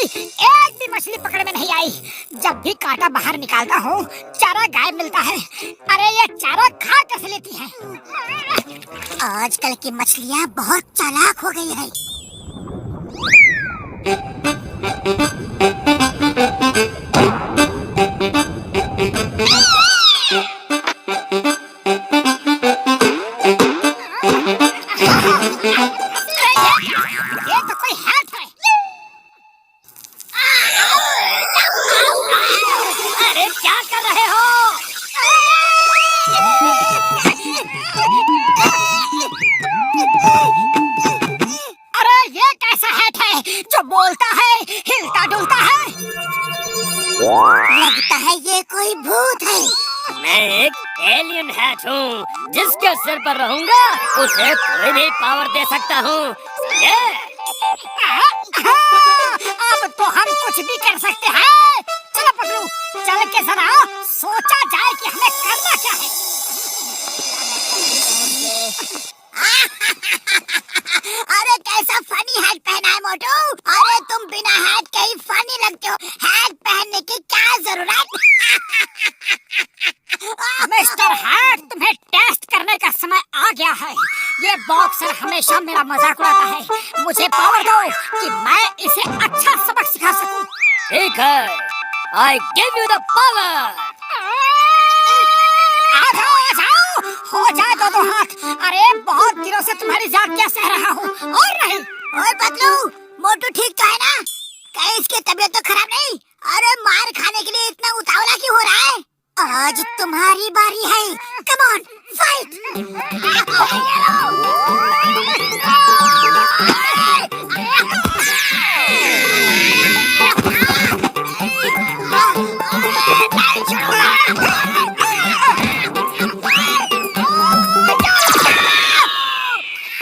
भाई एक भी मछली पकड़ में नहीं आई। जब भी कांटा बाहर निकालता हूँ चारा गायब मिलता है। अरे ये चारा खा कैसे लेती है? आजकल की मछलियाँ बहुत चालाक हो गई है। ये तो कोई हैट है। अरे क्या कर रहे हो? अरे ये कैसा हैट है जो बोलता है, हिलता डुलता है? लगता है ये कोई भूत है। मैं एक एलियन हैट हूँ, जिसके सिर पर रहूंगा उसे कोई भी पावर दे सकता हूँ। अब तो हम कुछ भी कर सकते हैं। चलो पगलू, चल के जरा सोचा जाए कि हमें करना क्या है। अरे कैसा फनी हैट पहना है मोटू। अरे तुम बिना हैट के ही फनी लगते हो, हैट पहनने की क्या जरूरत? मिस्टर हैट, तुम्हें टेस्ट करने का समय आ गया है। ये बॉक्सर हमेशा मेरा मजाक उड़ाता है। मुझे पावर दो कि मैं इसे अच्छा सबक सिखा सकूं। ठीक है, I give you the power। आ जाओ, हो जाए दो हाथ। अरे बहुत दिनों से तुम्हारी जान क्या सह रहा हूँ। और नहीं, और पतलू, मोटू ठीक तो है ना? कहीं इसकी तबीयत तो खराब नहीं? अरे मार खाने के लिए इतना उतावला क्यों हो रहा है? आज तुम्हारी बारी है। Come on, fight.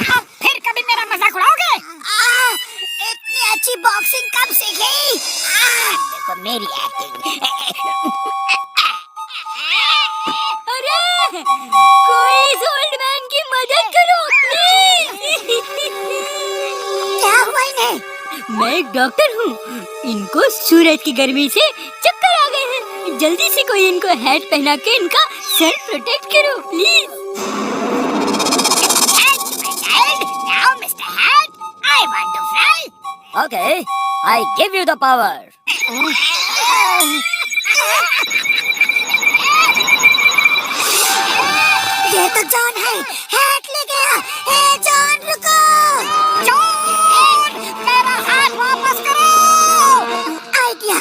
अब फिर कभी मेरा मजाक उड़ाओगे? इतनी अच्छी बॉक्सिंग कब सीखी? देखो मेरी एक्टिंग। अरे कोई इस ओल्ड मैन की मदद करो प्लीज। क्या हुआ इन्हें? मैं एक डॉक्टर हूँ, इनको सूरज की गर्मी से चक्कर आ गए हैं। जल्दी से कोई इनको हैट पहना के इनका सर प्रोटेक्ट करो please. Now, Mr. Hat, I want to fly. Okay, I give you the power। ये तो जॉन है, हैट ले गया। हे जॉन रुको। जॉन, मेरा हैट वापस करो। आइडिया।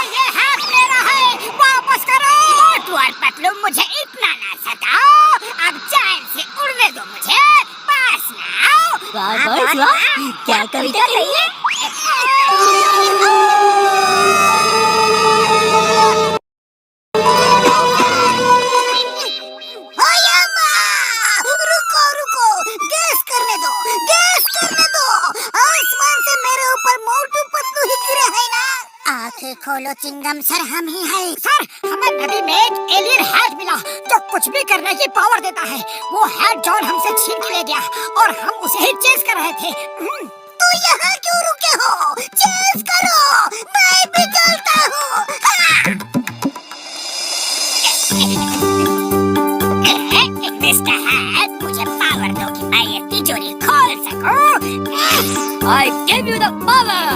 ये हैट मेरा है, वापस करो। मोटू और पतलू, मुझे इतना ना सताओ। अब चैन से उड़ने दो मुझे, पास ना आओ। वाह बॉस वाह, क्या कविता कही है। रुको रुको, गैस करने दो, गैस करने दो। आसमान से मेरे ऊपर मोटू पतलू ही गिरे हैं ना? आंखें खोलो चिंगम सर, हम ही हैं। सर, हमें नदी में एक एलियन हैट मिला जो कुछ भी करने की पावर देता है। वो हैट जॉन हमसे छीन के ले गया और हम उसे ही चेस कर रहे थे। तो यहाँ क्यों रुके हो? चेस करो, मैं भी चलता हूँ। मिस्टर हैट, मुझे पावर दो कि मैं ये तिजोरी खोल सकूं। I give you the power।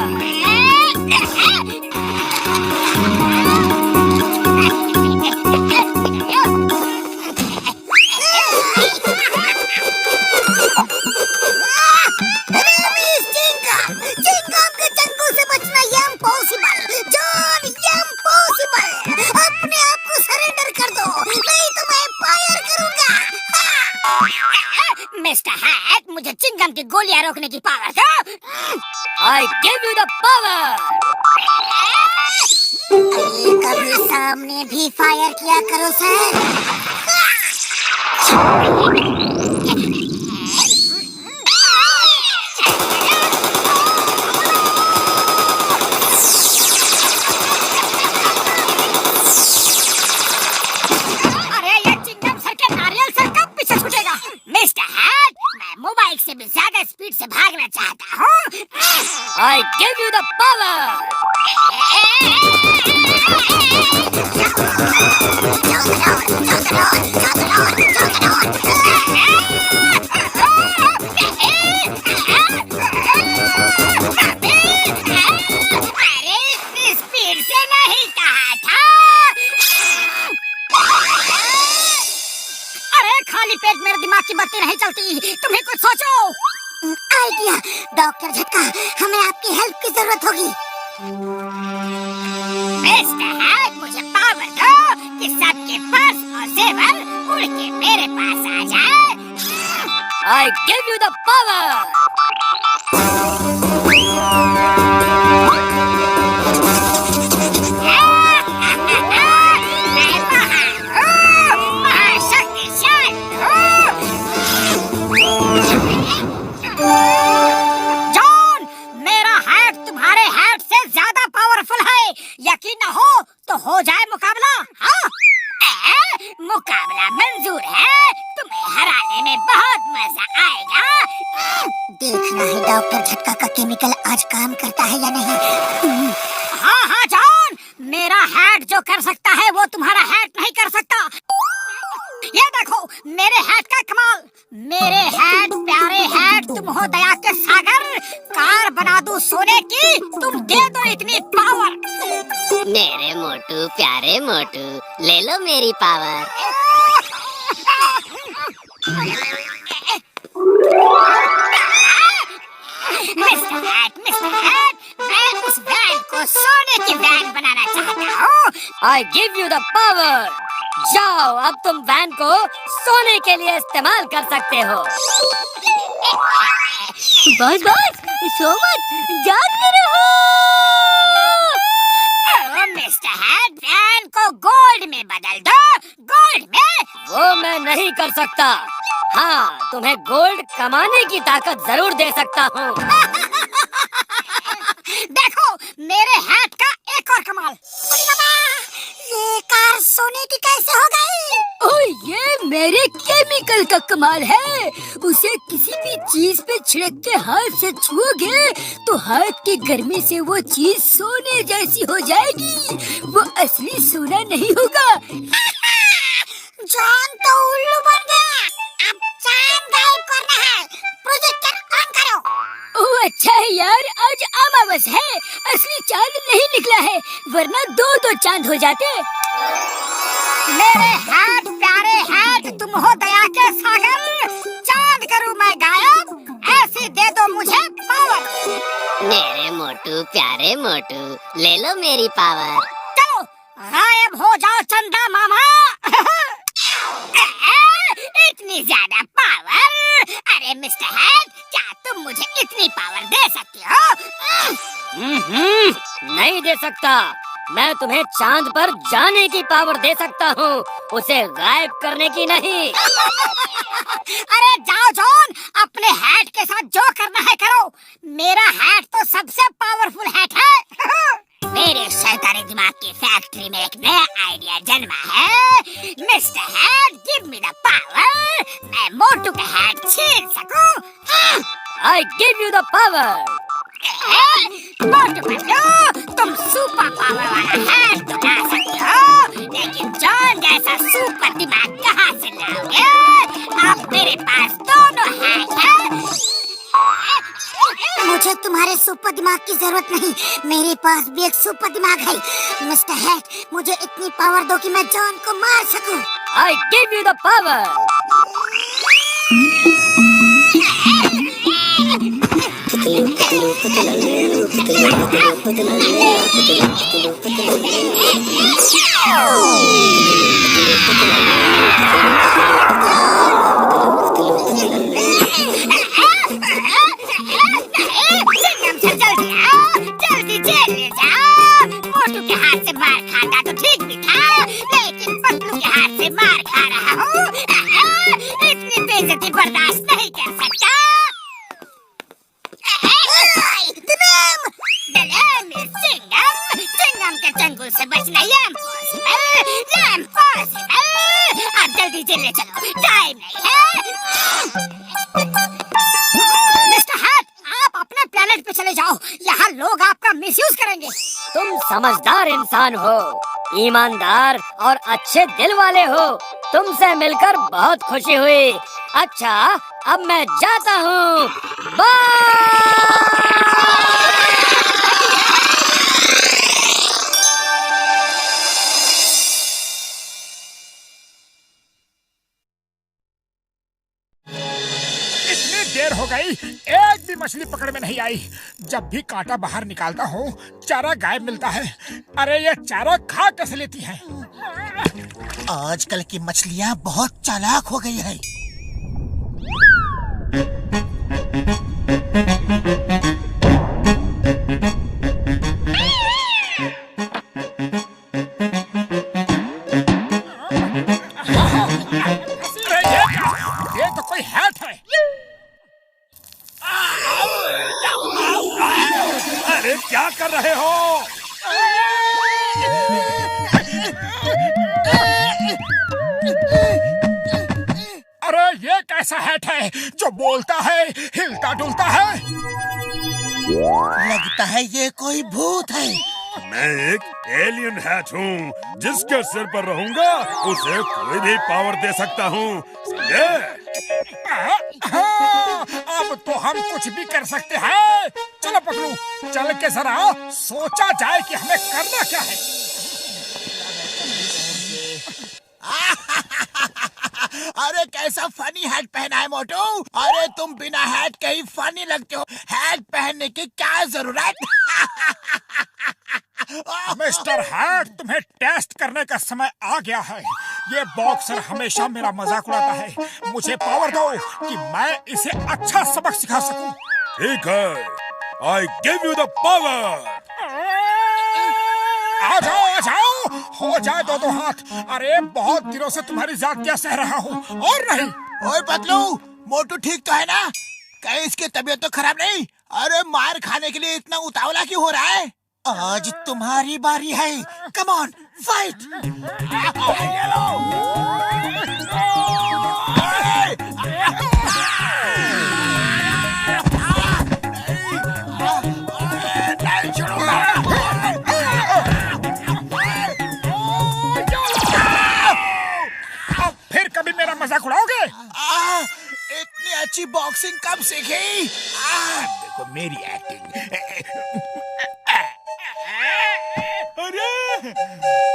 Chingam के चंगू से बचना इम्पॉसिबल। John, impossible. अपने आप को सरेंडर कर दो, नहीं तो मैं फायर करूंगा। मिस्टर हैट, मुझे चिंगम की गोलियां रोकने की पावर दो। I give you the power। कभी मेरे सामने भी फायर किया करो सर। अरे ये चिंगम सर के नारियल सर कब पीछे छूटेगा? मिस्टर हैट, मैं मोबाइल से भी ज्यादा स्पीड से भागना चाहता हूँ। I give you the power. अरे स्पीड से नहीं कहा था। अरे खाली पेट मेरे दिमाग की बत्ती नहीं चलती, तुम्हें कुछ सोचो। आइडिया, डॉक्टर झटका, हमें आपकी हेल्प की जरूरत होगी। मिस्टर हैट, मुझे पावर दो कि सबके पर्स और जेवर उड़ के मेरे पास आ जाए। I give you the power. मैं महान हूँ, महाशक्तिशाली हूँ। जॉन, मेरा हैट तुम्हारे हैट से ज्यादा पावरफुल है। यकीन न हो तो हो जाए मुकाबला। हाँ? मुकाबला मंजूर है, तुम्हें हराने में बहुत मजा आएगा। देखना है डॉक्टर झटका का केमिकल आज काम करता है या नहीं। हाँ हाँ जॉन, मेरा हैट जो कर सकता है वो तुम्हारा हैट नहीं कर सकता। ये देखो मेरे हैट का कमाल। मेरे हैट प्यारे हैट, तुम हो दया के सागर। कार बना दूं सोने की, तुम दे दो इतनी पावर। मेरे मोटू प्यारे मोटू, ले लो मेरी पावर। मिस्टर हैट, मैं उस वैन को सोने की वैन बनाना चाहता हूँ। I give you the power. जाओ, अब तुम वैन को सोने के लिए इस्तेमाल कर सकते हो। बस बस, सो मत, जागते रहो। मिस्टर हैट, वैन को गोल्ड में बदल दो। गोल्ड में? वो मैं नहीं कर सकता। हाँ, तुम्हें गोल्ड कमाने की ताकत जरूर दे सकता हूँ। देखो मेरे हैट का एक और कमाल। ये कार सोने की कैसे हो गई? ओह, ये मेरे केमिकल का कमाल है। उसे किसी भी चीज पे छिड़क के हाथ से छुओगे तो हाथ की गर्मी से वो चीज सोने जैसी हो जाएगी। वो असली सोना नहीं होगा। जॉन तो उल्लू बन गया। अब चांद गायब करना है। प्रोजेक्टर ऑन करो। ओह अच्छा है यार, आज अमावस है, असली चांद नहीं निकला है, वरना दो चांद हो जाते। मेरे हैट प्यारे हैट, तुम हो दया के सागर। चांद करूँ मैं गायब, ऐसी दे दो मुझे पावर। मेरे मोटू प्यारे मोटू, ले लो मेरी पावर। चलो गायब हो जाओ चंदा मामा। इतनी ज्यादा पावर? अरे मिस्टर हैट, क्या तुम मुझे इतनी पावर दे सकते हो? नहीं दे सकता। मैं तुम्हें चांद पर जाने की पावर दे सकता हूँ, उसे गायब करने की नहीं। अरे जाओ जॉन, अपने हैट के साथ जो करना है करो। मेरा हैट तो सबसे पावरफुल हैट है। मेरे शैतानी दिमाग की फैक्ट्री में एक नया आइडिया जन्मा है। Mister hat, give me the power. मैं मोटू का हैट छीन सकूं। I give you the power. मोटू पतलू, तुम सुपर पावर वाला हैट तो ला सकते हो, लेकिन जॉन जैसा सुपर दिमाग कहाँ से लाओगे? अब मेरे पास दोनों हैट हैं। मुझे तुम्हारे सुपर दिमाग की जरूरत नहीं। मेरे पास भी एक सुपर दिमाग है। मिस्टर हैट, मुझे इतनी पावर दो कि मैं जॉन को मार सकूं। I give you the power. जल्दी आओ, जल्दी जेल ले जाओ। मोटू के हाथ से मार खाता तो ठीक भी था, लेकिन पतलू के हाथ से मार खा रहा हूँ। इतनी बेइज्जती बर्दाश्त नहीं कर सकता। The name is Chingam. Chingam के चंगुल से बचना impossible। अब जल्दी चले चलो, टाइम नहीं है। मिस्टर हैट, आप अपने प्लेनेट पे चले जाओ, यहाँ लोग आपका मिसयूज करेंगे। तुम समझदार इंसान हो, ईमानदार और अच्छे दिल वाले हो। तुमसे मिलकर बहुत खुशी हुई। अच्छा, अब मैं जाता हूँ। बाय। देर हो गई, एक भी मछली पकड़ में नहीं आई। जब भी कांटा बाहर निकालता हूँ चारा गायब मिलता है। अरे ये चारा खा कैसे लेती हैं? आजकल की मछलियाँ बहुत चालाक हो गई है। ये तो कोई हैट है। अरे क्या कर रहे हो? अरे ये कैसा हैट है जो बोलता है, हिलता डुलता है? लगता है ये कोई भूत है। मैं एक एलियन हैट हूँ, जिसके सिर पर रहूंगा उसे कोई भी पावर दे सकता हूँ, समझे? अब तो हम कुछ भी कर सकते हैं। चलो पतलू, चल के जरा सोचा जाए कि हमें करना क्या है। अरे कैसा फनी हैट पहना है मोटू। अरे तुम बिना हैट के ही फनी लगते हो, हैट पहनने की क्या जरूरत? मिस्टर हैट, तुम्हें टेस्ट करने का समय आ गया है। ये बॉक्सर हमेशा मेरा मजाक उड़ाता है। मुझे पावर दो कि मैं इसे अच्छा सबक सिखा सकूं। ठीक है, I give you the power। आ जाओ, हो जाए दो हाथ। अरे बहुत दिनों से तुम्हारी जातियां सह रहा हूँ। और नहीं। ओए पतलू, मोटू ठीक तो है ना? कहीं इसकी तबीयत तो खराब नहीं? अरे मार खाने के लिए इतना उतावला क्यों हो रहा है? आज तुम्हारी बारी है। Come on, fight. फिर कभी मेरा मजाक उड़ाओगे? इतनी अच्छी बॉक्सिंग कब सीखी? देखो मेरी एक्टिंग। अरे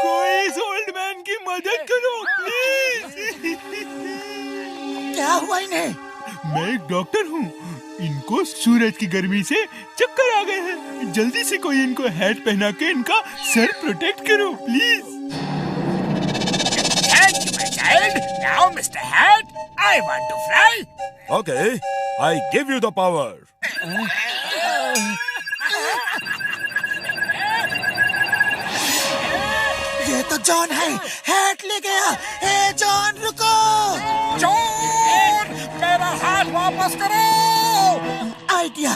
कोई इस ओल्ड मैन की मदद करो प्लीज। क्या हुआ इन्हें? मैं एक डॉक्टर हूँ, इनको सूरज की गर्मी से चक्कर आ गए हैं। जल्दी से कोई इनको हैट पहना के इनका सर प्रोटेक्ट करो please. Thank you, my child. Now, Mr. Hat, I want to fly. Okay, I give you the power। ये तो जॉन है, हैट ले गया। हे जॉन रुको। जॉन, मेरा हाथ वापस करो। आइडिया।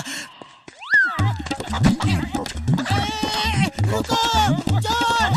रुको, जॉन।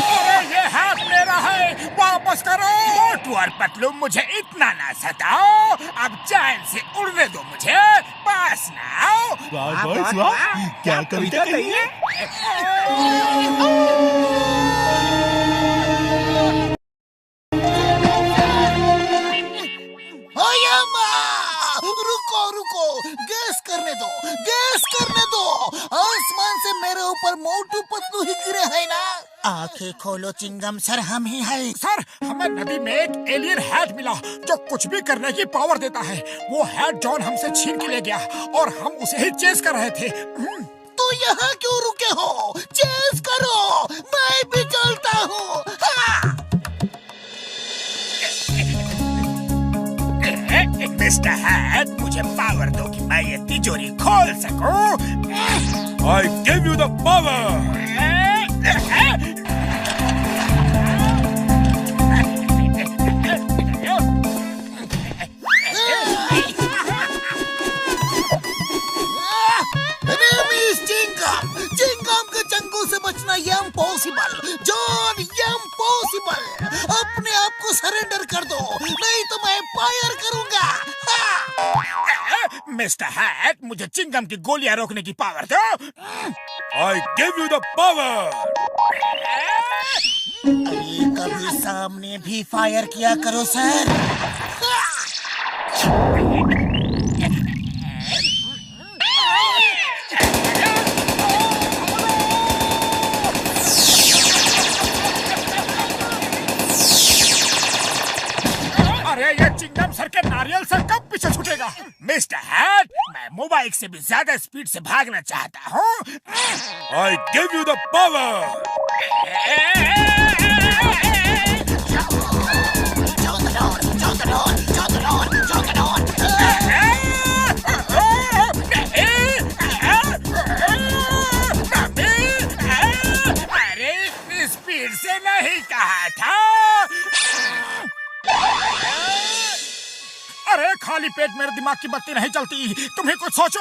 अरे ये हाथ मेरा है, वापस करो। मोटू और पतलू, मुझे इतना ना सताओ। अब चैन से उड़ने दो मुझे, पास ना आओ। वाह वाह, क्या कविता कही है? रुको रुको, गैस करने दो, गैस करने दो। आसमान से मेरे ऊपर मोटू पतलू ही गिरे है ना? आंखें खोलो चिंगम सर, हम ही हैं। सर, हमें नदी में एक एलियन हैट मिला जो कुछ भी करने की पावर देता है। वो हैट जॉन हमसे छीन के ले गया और हम उसे ही चेस कर रहे थे। तो यहाँ क्यों रुके हो? चेस करो, मैं भी चलता हूँ। मिस्टर हैट, मुझे पावर दो कि मैं ये तिजोरी खोल सकूं। I give you the power. Chingam के चंगू से बचना इम्पॉसिबल जॉन, इम्पॉसिबल। अपने आप को सरेंडर कर दो, नहीं तो मैं फायर करूंगा। मिस्टर हैट, मुझे चिंगम की गोलियां रोकने की पावर दो। I give you the power. अरे कभी सामने भी फायर किया करो सर। अरे ये चिंगम सर के नारियल से कब पीछे छूटेगा? मिस्टर हैट, मैं मोबाइल से भी ज्यादा स्पीड से भागना चाहता हूँ। I give you the power. अरे इतनी स्पीड से नहीं कहा था। अरे खाली पेट मेरे दिमाग की बत्ती नहीं चलती, तुम्हें कुछ सोचो।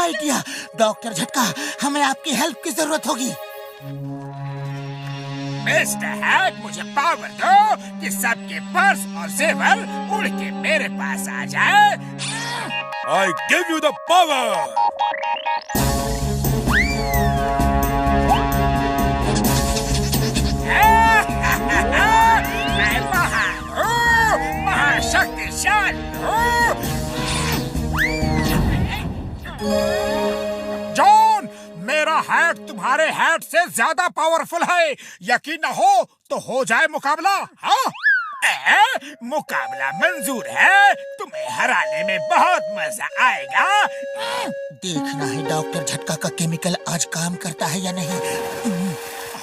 आइडिया डॉक्टर झटका, हमें आपकी हेल्प की जरूरत होगी। मिस्टर हैट, मुझे पावर दो कि सबके पर्स और जेवर उड़ के मेरे पास आ जाए। I give you the power. मैं महान हूँ, महाशक्तिशाली हूँ। जॉन, मेरा हैट तुम्हारे हैट से ज्यादा पावरफुल है। यकीन न हो तो हो जाए मुकाबला। हाँ, मुकाबला मंजूर है। तुम्हें हराने में बहुत मजा आएगा। देखना है डॉक्टर झटका का केमिकल आज काम करता है या नहीं।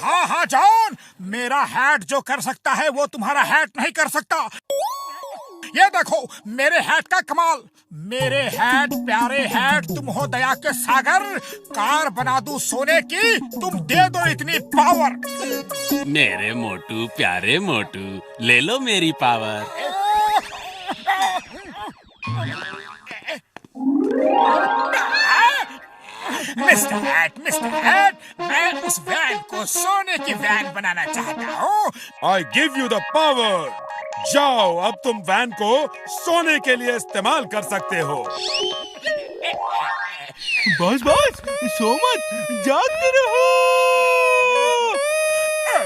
हाँ हाँ जॉन, मेरा हैट जो कर सकता है वो तुम्हारा हैट नहीं कर सकता। ये देखो मेरे हैट का कमाल। मेरे हैट प्यारे हैट, तुम हो दया के सागर। कार बना दूं सोने की, तुम दे दो इतनी पावर। मेरे मोटू प्यारे मोटू, ले लो मेरी पावर। मिस्टर हैट, मैं उस वैन को सोने की वैन बनाना चाहता हूँ। I give you the power. जाओ, अब तुम वैन को सोने के लिए इस्तेमाल कर सकते हो। बस सो मत, जागते रहो।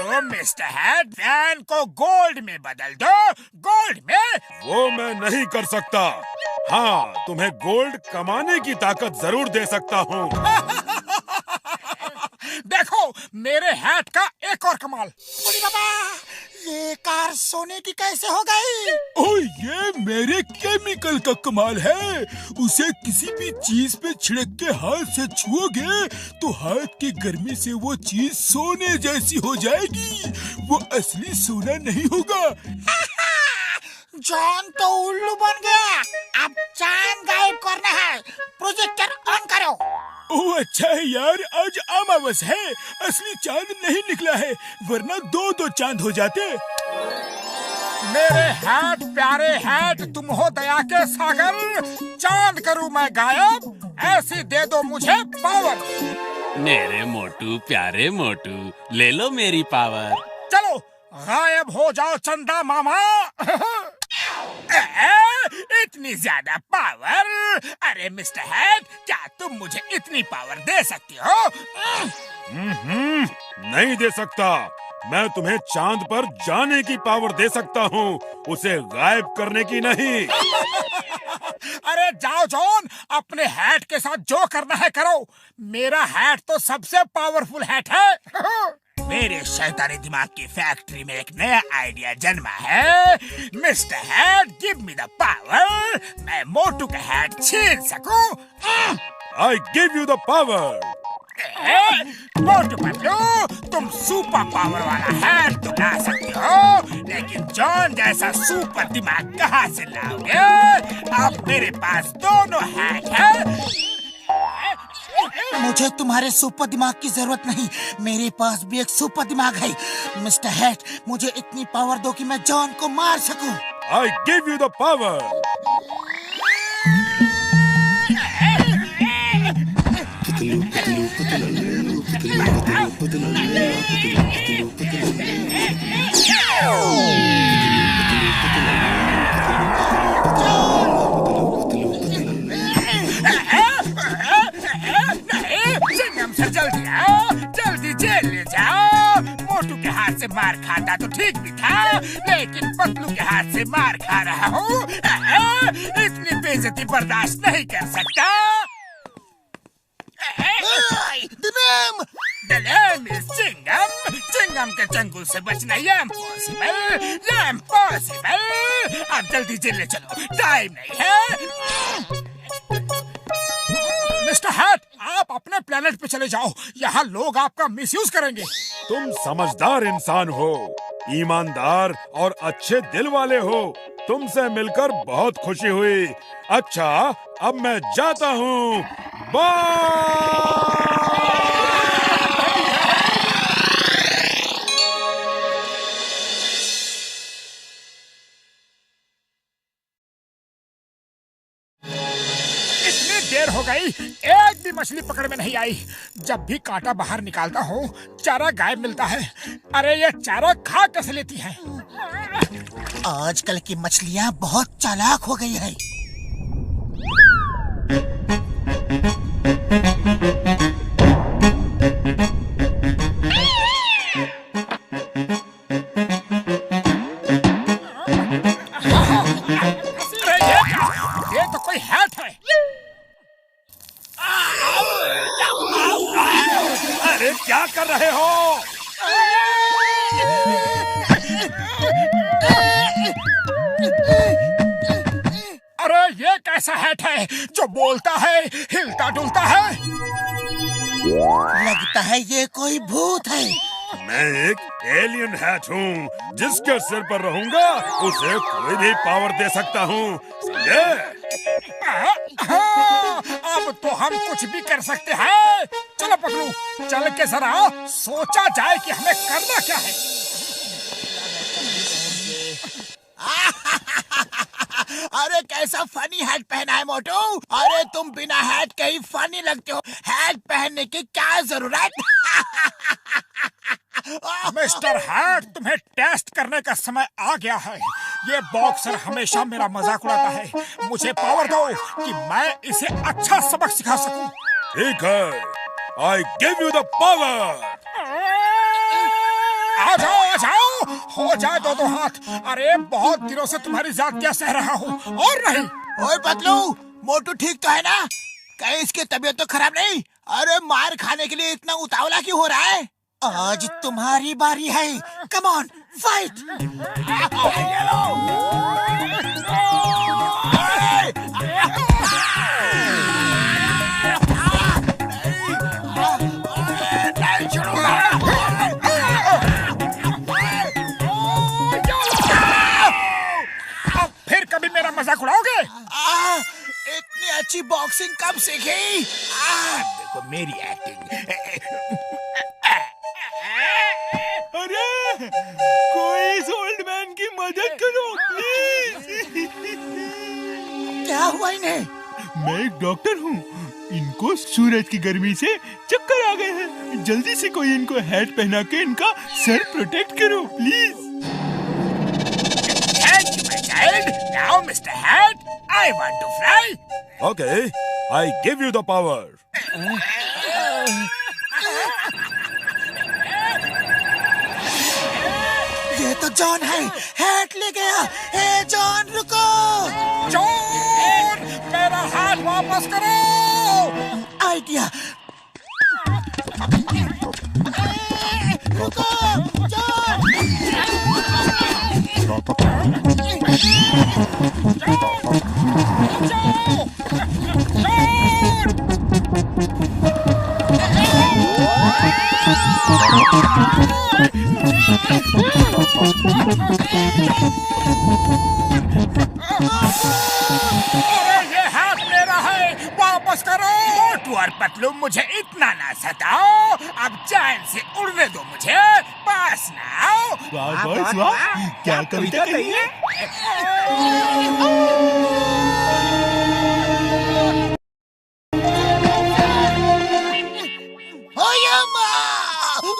ओ मिस्टर हैट, वैन को गोल्ड में बदल दो। गोल्ड में? वो मैं नहीं कर सकता। हाँ, तुम्हें गोल्ड कमाने की ताकत जरूर दे सकता हूँ। देखो मेरे हैट का एक और कमाल। ये कार सोने की कैसे हो गई? ओह, ये मेरे केमिकल का कमाल है। उसे किसी भी चीज पे छिड़क के हाथ से छुओगे तो हाथ की गर्मी से वो चीज सोने जैसी हो जाएगी। वो असली सोना नहीं होगा। जॉन तो उल्लू बन गया। अब चांद गायब करना है। प्रोजेक्टर ऑन करो। ओह अच्छा है यार, आज अमावस है, असली चांद नहीं निकला है, वरना दो चांद हो जाते। मेरे हैट प्यारे हैट, तुम हो दया के सागर। चांद करूं मैं गायब, ऐसी दे दो मुझे पावर। मेरे मोटू प्यारे मोटू, ले लो मेरी पावर। चलो गायब हो जाओ चंदा मामा। इतनी ज्यादा पावर? अरे मिस्टर हैट, क्या तुम मुझे इतनी पावर दे सकती हो? नहीं दे सकता। मैं तुम्हें चांद पर जाने की पावर दे सकता हूँ, उसे गायब करने की नहीं। अरे जाओ जॉन, अपने हैट के साथ जो करना है करो। मेरा हैट तो सबसे पावरफुल हैट है। मेरे शैतानी दिमाग की फैक्ट्री में एक नया आइडिया जन्मा है। Mister hat, give me the power. मैं मोटू का हैट छीन सकूं। I give you the power. मोटू पतलू, तुम सुपर पावर वाला हैट तो ला सकते हो, लेकिन जॉन जैसा सुपर दिमाग कहाँ से लाओगे? अब मेरे पास दोनों हैट है। मुझे तुम्हारे सुपर दिमाग की जरूरत नहीं, मेरे पास भी एक सुपर दिमाग है। मिस्टर हैट, मुझे इतनी पावर दो कि मैं जॉन को मार सकूं। I give you the power. चिंगम सर, जल्दी आओ, जल्दी जेल ले जाओ। मोटू के हाथ से मार खाता तो ठीक भी था, लेकिन पतलू के हाथ से मार खा रहा हूँ। इतनी बेइज्जती बर्दाश्त नहीं कर सकता। The name is Chingam. Chingam के चंगुल से बचना ये इम्पॉसिबल। अब जल्दी जेल ले चलो, टाइम नहीं है। मिस्टर हैट, आप अपने प्लेनेट पे चले जाओ, यहाँ लोग आपका मिसयूज करेंगे। तुम समझदार इंसान हो, ईमानदार और अच्छे दिल वाले हो। तुमसे मिलकर बहुत खुशी हुई। अच्छा, अब मैं जाता हूँ। बाय। देर हो गई, एक भी मछली पकड़ में नहीं आई। जब भी कांटा बाहर निकालता हूँ, चारा गायब मिलता है। अरे ये चारा खा कैसे लेती है? आजकल की मछलियाँ बहुत चालाक हो गई है। ये तो कोई हैट है। अरे क्या कर रहे हो? अरे ये कैसा हैट है जो बोलता है, हिलता डुलता है? लगता है ये कोई भूत है। मैं एक एलियन हैट हूँ, जिसके सिर पर रहूंगा उसे कोई भी पावर दे सकता हूँ, समझे? अब तो हम कुछ भी कर सकते हैं। चलो पतलू, चल के जरा सोचा जाए कि हमें करना क्या है। अरे कैसा फनी हैट पहना है मोटू। अरे तुम बिना हैट के ही फनी लगते हो, हैट पहनने की क्या जरूरत? मिस्टर हैट, तुम्हें टेस्ट करने का समय आ गया है। ये बॉक्सर हमेशा मेरा मजाक उड़ाता है। मुझे पावर दो कि मैं इसे अच्छा सबक सिखा सकूं। ठीक है, I give you the power. आ जाओ, हो जाए दो हाथ। अरे बहुत दिनों से तुम्हारी जातियां सह रहा हूँ, और नहीं। ओए पतलू, मोटू ठीक तो है ना? कहीं इसकी तबीयत तो खराब नहीं? अरे मार खाने के लिए इतना उतावला क्यों हो रहा है? आज तुम्हारी बारी है। Come on, fight. अब फिर कभी मेरा मजाक उड़ाओगे? इतनी अच्छी बॉक्सिंग कब सीखी? देखो मेरी एक्टिंग। अरे कोई इस ओल्ड मैन की मदद करो प्लीज। क्या हुआ इन्हें? मैं एक डॉक्टर हूँ, इनको सूरज की गर्मी से चक्कर आ गए हैं। जल्दी से कोई इनको हैट पहना के इनका सर प्रोटेक्ट करो please. Thank you, my child. Now, Mr. Hat, I want to fly. Okay, I give you the power. ये तो जॉन है, हैट ले गया। हे जॉन रुको। जॉन, मेरा हाथ वापस करो। आइडिया। रुको, जॉन! अरे ये हाथ मेरा है, वापस करो। मोटू और पतलू मुझे इतना ना सताओ, अब चैन से उड़ने दो मुझे, पास ना आओ। वाह बॉस वाह, क्या कविता कही है।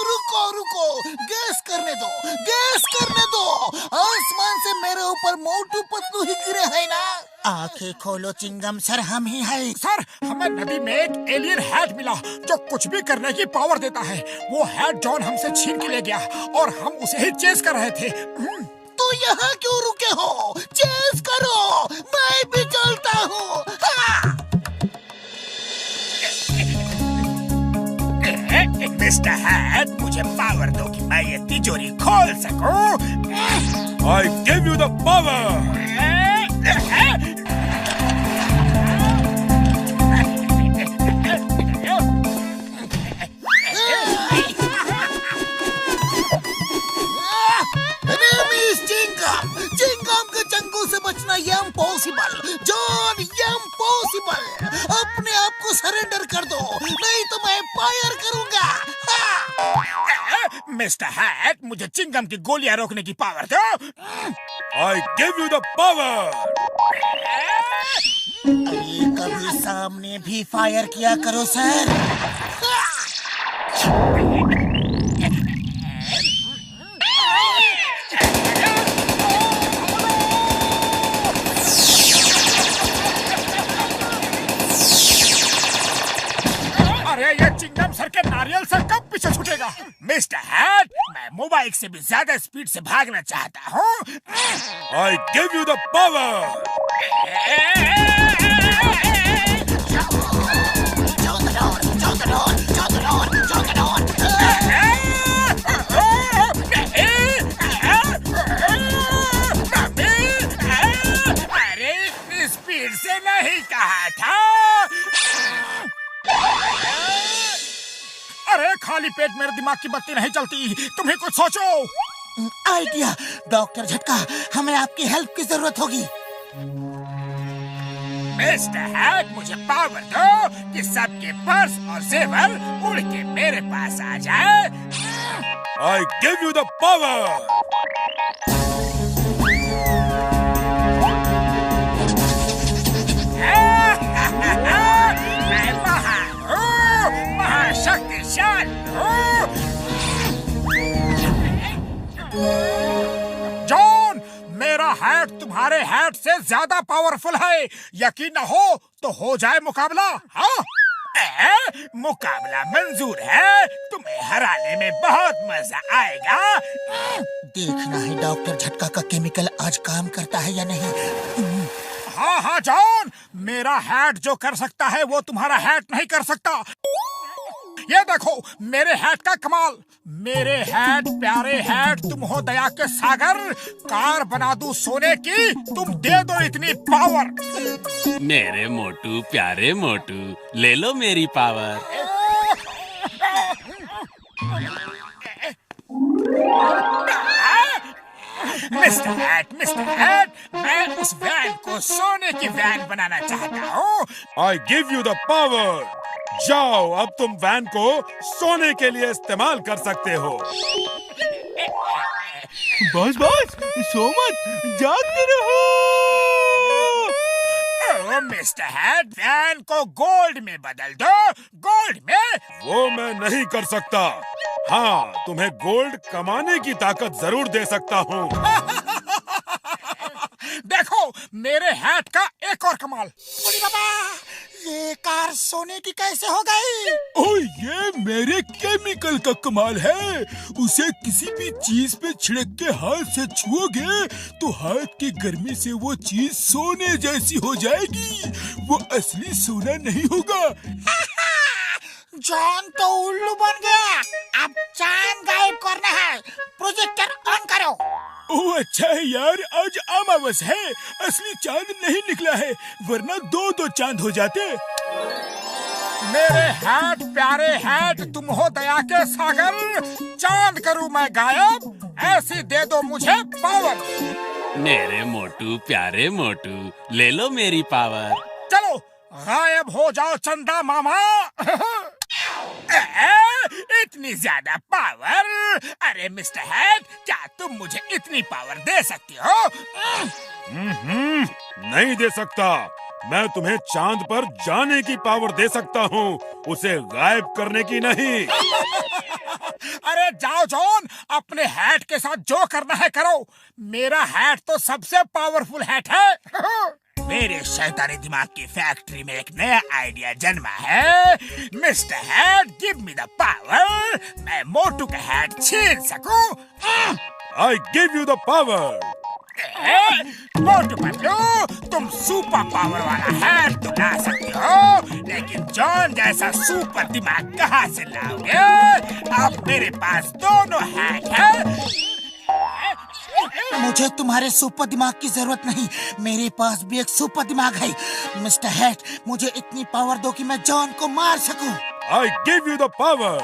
रुको रुको, गैस करने दो, गैस करने दो। आसमान से मेरे ऊपर मोटू पतलू ही गिरे है ना। आंखें खोलो चिंगम सर, हम ही है। सर, हमें नदी में एक एलियन हैट मिला जो कुछ भी करने की पावर देता है। वो हैट जॉन हमसे छीन के ले गया और हम उसे ही चेस कर रहे थे। तो यहाँ क्यों रुके हो? चेस करो, मैं भी चलता हूँ। मिस्टर हैट, मुझे पावर दो कि मैं ये तिजोरी खोल सकूं। I give you the power. Chingam के चंगू से बचना इम्पॉसिबल, जॉन, इम्पॉसिबल। अपने आप को सरेंडर कर दो, नहीं तो मैं फायर करूंगा। मिस्टर हैट, मुझे चिंगम की गोलियां रोकने की पावर दो। I give you the power. अरे कभी सामने भी फायर किया करो सर। अरे ये चिंगम सर के नारियल से कब पीछे छूटेगा? मिस्टर हैट, मैं मोबाइल से भी ज्यादा स्पीड से भागना चाहता हूँ। I give you the power. अरे इतनी स्पीड से नहीं कहा था। अरे खाली पेट मेरे दिमाग की बत्ती नहीं चलती, तुम्हें कुछ सोचो। आइडिया, डॉक्टर झटका, हमें आपकी हेल्प की जरूरत होगी। मिस्टर हैट, मुझे पावर दो कि सबके पर्स और जेवर उड़ के मेरे पास आ जाए। I give you the power. मैं महान हूँ, महाशक्तिशाली हूँ। जॉन, मेरा हैट तुम्हारे हैट से ज्यादा पावरफुल है। यकीन न हो तो हो जाए मुकाबला। हाँ, मुकाबला मंजूर है। तुम्हें हराने में बहुत मजा आएगा। देखना है डॉक्टर झटका का केमिकल आज काम करता है या नहीं। हाँ हाँ जॉन, मेरा हैट जो कर सकता है वो तुम्हारा हैट नहीं कर सकता। ये देखो मेरे हैट का कमाल। मेरे हैट, प्यारे हैट, तुम हो दया के सागर। कार बना दूं सोने की, तुम दे दो इतनी पावर। मेरे मोटू प्यारे मोटू, ले लो मेरी पावर। मिस्टर हैट, मैं उस वैन को सोने की वैन बनाना चाहता हूँ। I give you the power. जाओ, अब तुम वैन को सोने के लिए इस्तेमाल कर सकते हो। बॉस बॉस, सो मत, जागते रहो। ओ मिस्टर हैट, वैन को गोल्ड में बदल दो। गोल्ड में? वो मैं नहीं कर सकता। हाँ, तुम्हें गोल्ड कमाने की ताकत जरूर दे सकता हूँ। देखो मेरे हैट का एक और कमाल। अरे बाबा, ये कार सोने की कैसे हो गई? ओह, ये मेरे केमिकल का कमाल है। उसे किसी भी चीज पे छिड़क के हाथ से छुओगे तो हाथ की गर्मी से वो चीज सोने जैसी हो जाएगी। वो असली सोना नहीं होगा। जॉन तो उल्लू बन गया। अब चांद गायब करना है। प्रोजेक्टर ऑन करो। ओह अच्छा है यार, आज अमावस है, असली चांद नहीं निकला है, वरना दो दो चांद हो जाते। मेरे हैट प्यारे हैट, तुम हो दया के सागर, चांद करूं मैं गायब, ऐसी दे दो मुझे पावर। मेरे मोटू प्यारे मोटू, ले लो मेरी पावर। चलो गायब हो जाओ चंदा मामा। इतनी ज्यादा पावर? अरे मिस्टर हैट, क्या तुम मुझे इतनी पावर दे सकती हो? नहीं दे सकता। मैं तुम्हें चांद पर जाने की पावर दे सकता हूँ, उसे गायब करने की नहीं। अरे जाओ जॉन, अपने हैट के साथ जो करना है करो। मेरा हैट तो सबसे पावरफुल हैट है। मेरे शैतानी दिमाग की फैक्ट्री में एक नया आइडिया जन्मा है। Mister hat, give me the power, मैं मोटू का हैट छीन सकूं। I give you the power. Motu Patlu, तुम सुपर पावर वाला हैट तो ला सकते हो, लेकिन जॉन जैसा सुपर दिमाग कहाँ से लाओगे? अब मेरे पास दोनों हैट है। मुझे तुम्हारे सुपर दिमाग की जरूरत नहीं, मेरे पास भी एक सुपर दिमाग है। मिस्टर हैट, मुझे इतनी पावर दो कि मैं जॉन को मार सकूं। I give you the power.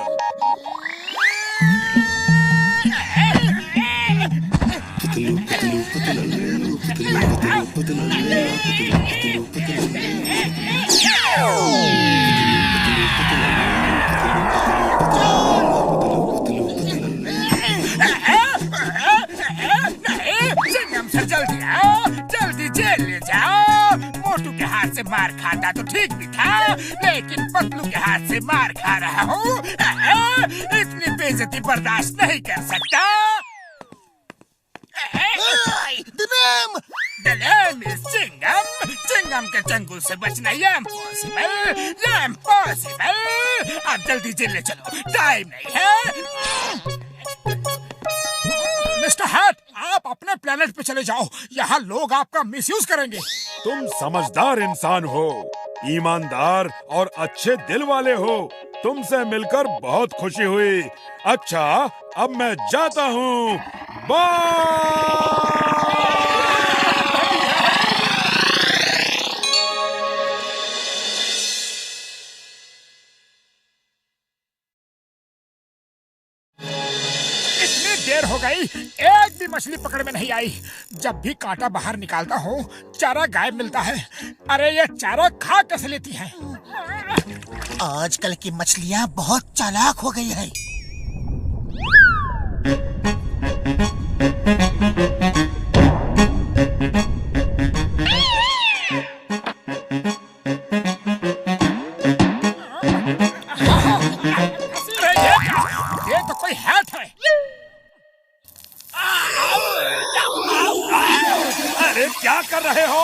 Sir जल्दी आओ, जल्दी जेल ले जाओ। मोटू के हाथ से मार खाता तो ठीक भी था, लेकिन पतलू के हाथ से मार खा रहा हूँ। इतनी बेइज्जती बर्दाश्त नहीं कर सकता। The name is Chingam. Chingam के चंगुल से बचना ये इम्पॉसिबल। अब जल्दी जेल ले चलो, टाइम नहीं है। मिस्टर हैट, आप अपने प्लेनेट पे चले जाओ, यहाँ लोग आपका मिसयूज करेंगे। तुम समझदार इंसान हो, ईमानदार और अच्छे दिल वाले हो। तुमसे मिलकर बहुत खुशी हुई। अच्छा, अब मैं जाता हूँ। बाय। देर हो गई, एक भी मछली पकड़ में नहीं आई। जब भी कांटा बाहर निकालता हूँ, चारा गायब मिलता है। अरे ये चारा खा कैसे लेती हैं? आजकल की मछलियाँ बहुत चालाक हो गई है। ये तो कोई हैट है। अरे क्या कर रहे हो?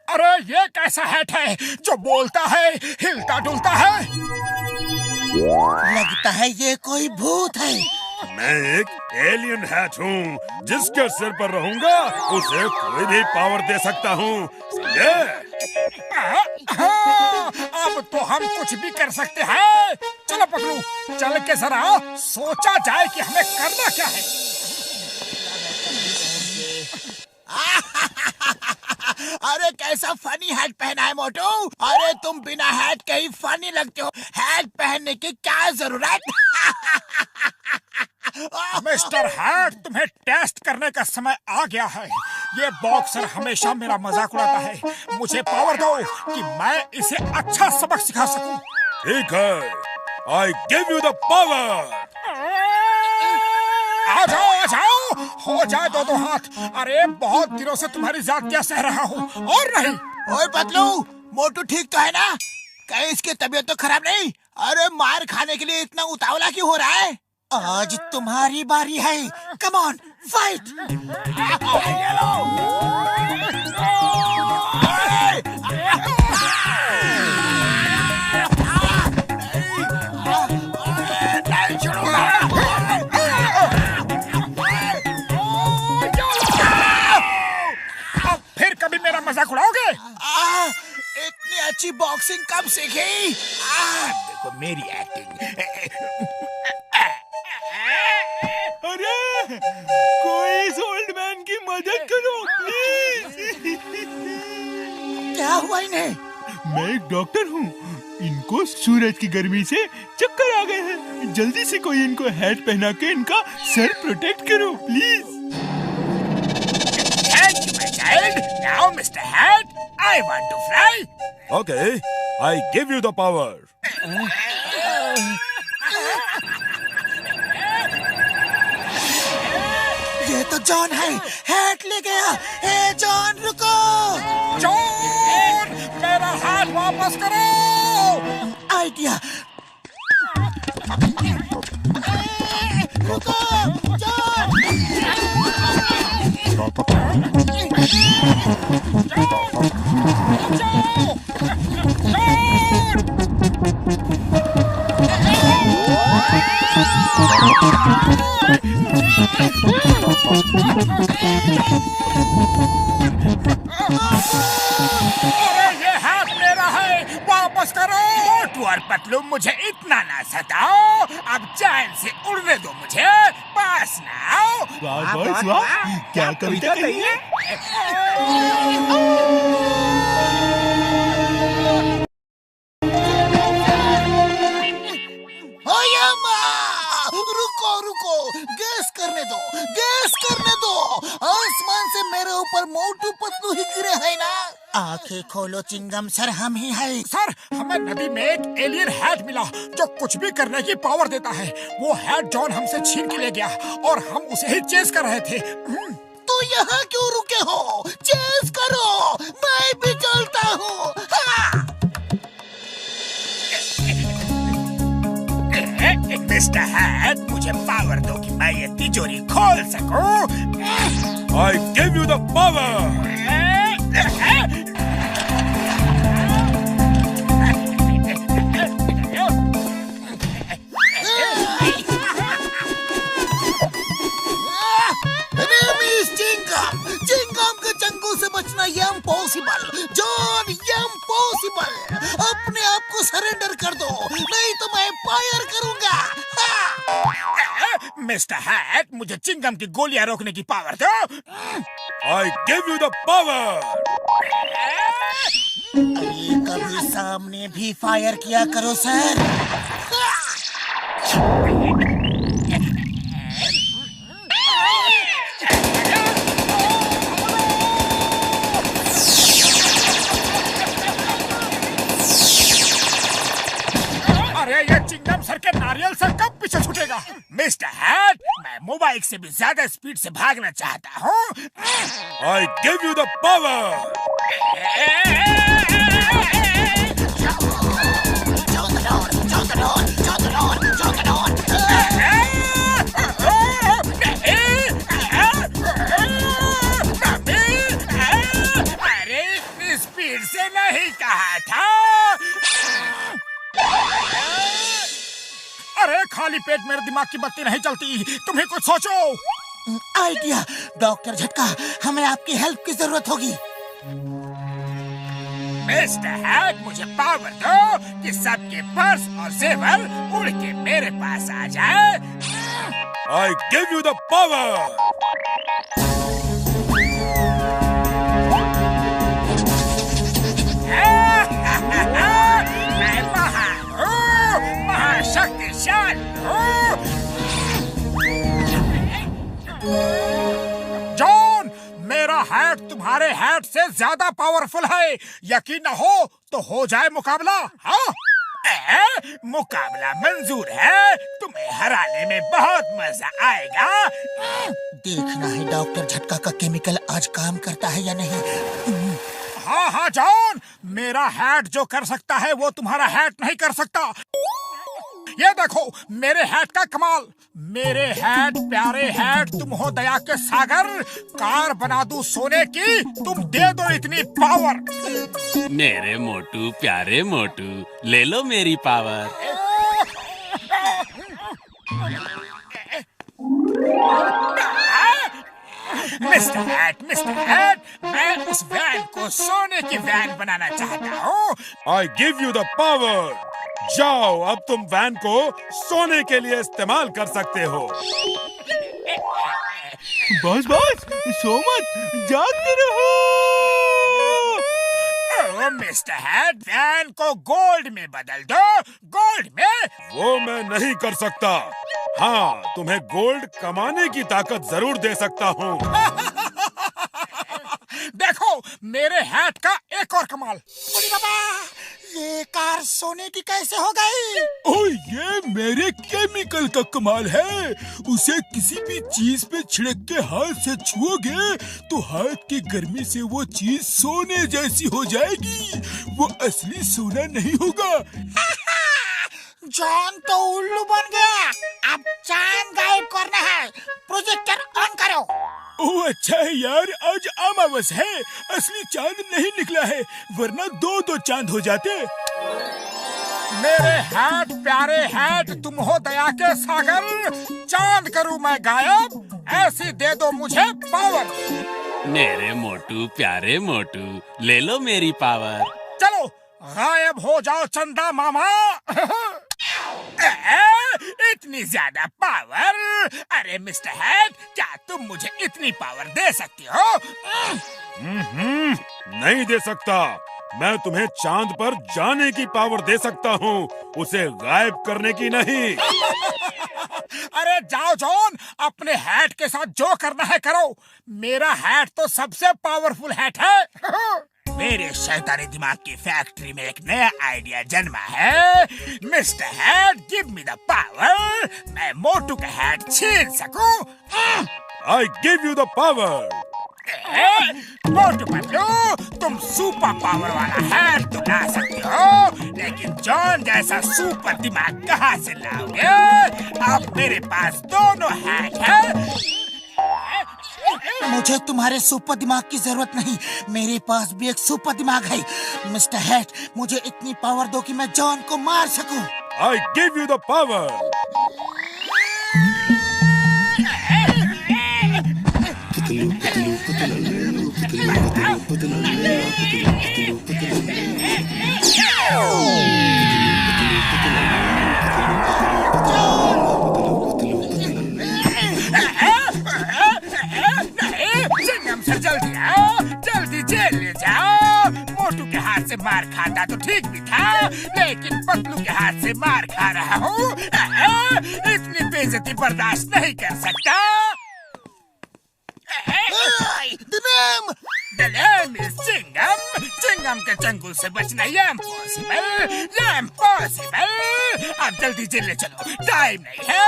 अरे ये कैसा हैट है जो बोलता है, हिलता डुलता है? लगता है ये कोई भूत है। मैं एक एलियन हैट हूँ, जिसके सिर पर रहूंगा उसे कोई भी पावर दे सकता हूँ, समझे? अब तो हम कुछ भी कर सकते हैं। चलो पकड़ू, चल के जरा सोचा जाए कि हमें करना क्या है। अरे कैसा फनी हैट पहना है मोटू। अरे तुम बिना हैट के ही फनी लगते हो, हैट पहनने की क्या जरूरत? मिस्टर हैट, तुम्हें टेस्ट करने का समय आ गया है। ये बॉक्सर हमेशा मेरा मजाक उड़ाता है। मुझे पावर दो कि मैं इसे अच्छा सबक सिखा सकूं। ठीक है, I give you the power. आ जाओ, हो जाए दो हाथ। अरे बहुत दिनों से तुम्हारी जातियां सह रहा हूँ, और नहीं। ओए पतलू, मोटू ठीक तो है ना? कहीं इसकी तबीयत तो खराब नहीं? अरे मार खाने के लिए इतना उतावला क्यों हो रहा है? आज तुम्हारी बारी है, कम ऑन फाइट। मजाक उड़ाओगे? इतनी अच्छी बॉक्सिंग कब सीखी? देखो मेरी एक्टिंग। अरे कोई इस ओल्ड मैन की मदद करो प्लीज। क्या हुआ इन्हें? मैं एक डॉक्टर हूँ, इनको सूरज की गर्मी से चक्कर आ गए हैं। जल्दी से कोई इनको हैट पहना के इनका सर प्रोटेक्ट करो please. Thank you, my child. Now, Mr. Hat, I want to fly. Okay, I give you the power. ये तो जॉन है, हैट ले गया। हे जॉन रुको। जॉन, मेरा हाथ वापस करो। आइडिया। रुको जॉन। अरे ये हाथ मेरा है, वापस करो। मोटू और पतलू, मुझे इतना ना सताओ। अब चैन से उड़ने दो मुझे, पास ना आओ। वाह बॉस वाह, क्या कविता कही है। रुको रुको, गैस करने दो, गैस करने दो। आसमान से मेरे ऊपर मोटू पतलू ही गिरे है ना। आंखें खोलो चिंगम सर, हम ही है। सर, हमें नदी में एक एलियन हैट मिला जो कुछ भी करने की पावर देता है। वो हैट जॉन हमसे छीन के ले गया और हम उसे ही चेस कर रहे थे। तो यहाँ क्यों रुके हो? चेस करो, मैं भी चलता हूँ। मिस्टर हैट, मुझे पावर दो कि मैं ये तिजोरी खोल सकूं। I give you the power. Chingam के चंगू से बचना इम्पॉसिबल। John, impossible. अपने आप को सरेंडर कर दो, नहीं तो मैं फायर करूंगा। मिस्टर हैट, मुझे चिंगम की गोलियां रोकने की पावर दो। I give you the power. अरे कभी सामने भी फायर किया करो सर। अरे ये चिंगम सर के नारियल से कब पीछे छूटेगा? मिस्टर हैट, मैं मोबाइल से भी ज्यादा स्पीड से भागना चाहता हूँ। I give you the power. अरे इतनी स्पीड से नहीं कहा था। अरे खाली पेट मेरे दिमाग की बत्ती नहीं चलती, तुम्हें कुछ सोचो। आइडिया। डॉक्टर झटका, हमें आपकी हेल्प की जरूरत होगी। मिस्टर हैट, मुझे पावर दो कि सबके पर्स और जेवर उड़ के मेरे पास आ जाए। I give you the power. मैं महान हूँ, महाशक्तिशाली हूँ। जॉन, मेरा हैट तुम्हारे हैट से ज्यादा पावरफुल है। यकीन न हो तो हो जाए मुकाबला। हाँ, मुकाबला मंजूर है। तुम्हें हराने में बहुत मजा आएगा। देखना है डॉक्टर झटका का केमिकल आज काम करता है या नहीं। हाँ हाँ जॉन, मेरा हैट जो कर सकता है वो तुम्हारा हैट नहीं कर सकता। ये देखो मेरे हैट का कमाल। मेरे हैट, प्यारे हैट, तुम हो दया के सागर। कार बना दूं सोने की, तुम दे दो इतनी पावर। मेरे मोटू प्यारे मोटू, ले लो मेरी पावर। मिस्टर हैट, मैं उस वैन को सोने की वैन बनाना चाहता हूँ। आई गिव यू द पावर। जाओ, अब तुम वैन को सोने के लिए इस्तेमाल कर सकते हो। बॉस बॉस, सो मत, जागते रहो। ओ मिस्टर हैट, वैन को गोल्ड में बदल दो। गोल्ड में? वो मैं नहीं कर सकता। हाँ, तुम्हें गोल्ड कमाने की ताकत जरूर दे सकता हूँ। देखो मेरे हैट का एक और कमाल। अरे बाबा, ये कार सोने की कैसे हो गई? ओह, ये मेरे केमिकल का कमाल है। उसे किसी भी चीज पे छिड़क के हाथ से छुओगे तो हाथ की गर्मी से वो चीज सोने जैसी हो जाएगी। वो असली सोना नहीं होगा। जॉन तो उल्लू बन गया। अब चांद गायब करना है। प्रोजेक्टर ऑन करो। ओह अच्छा है यार, आज अमावस है, असली चांद नहीं निकला है, वरना दो चांद हो जाते। मेरे हैट, प्यारे हैट, तुम हो दया के सागर। चांद करूं मैं गायब, ऐसी दे दो मुझे पावर। मेरे मोटू प्यारे मोटू, ले लो मेरी पावर। चलो गायब हो जाओ चंदा मामा। इतनी ज्यादा पावर? अरे मिस्टर हैट, क्या तुम मुझे इतनी पावर दे सकती हो? नहीं दे सकता। मैं तुम्हें चांद पर जाने की पावर दे सकता हूँ, उसे गायब करने की नहीं। अरे जाओ जॉन, अपने हैट के साथ जो करना है करो। मेरा हैट तो सबसे पावरफुल हैट है। मेरे शैतानी दिमाग की फैक्ट्री में एक नया आइडिया जन्मा है। Mister hat, give me the power. मैं मोटू का हैट छीन सकूं। I give you the power. Motu Patlu, तुम सुपर पावर वाला हैट तो ला सकते हो, लेकिन जॉन जैसा सुपर दिमाग कहाँ से लाओगे? अब मेरे पास दोनों हैट है। मुझे तुम्हारे सुपर दिमाग की जरूरत नहीं, मेरे पास भी एक सुपर दिमाग है। मिस्टर हैट, मुझे इतनी पावर दो कि मैं जॉन को मार सकूं। I give you the power. Sir जल्दी आओ, जल्दी जेल ले जाओ। मोटू के हाथ से मार खाता तो ठीक भी था, लेकिन पतलू के हाथ से मार खा रहा हूँ। इतनी बेइज्जती बर्दाश्त नहीं कर सकता। The name is Chingam. Chingam के चंगुल से बचना ये इम्पॉसिबल। अब जल्दी जेल ले चलो, टाइम नहीं है।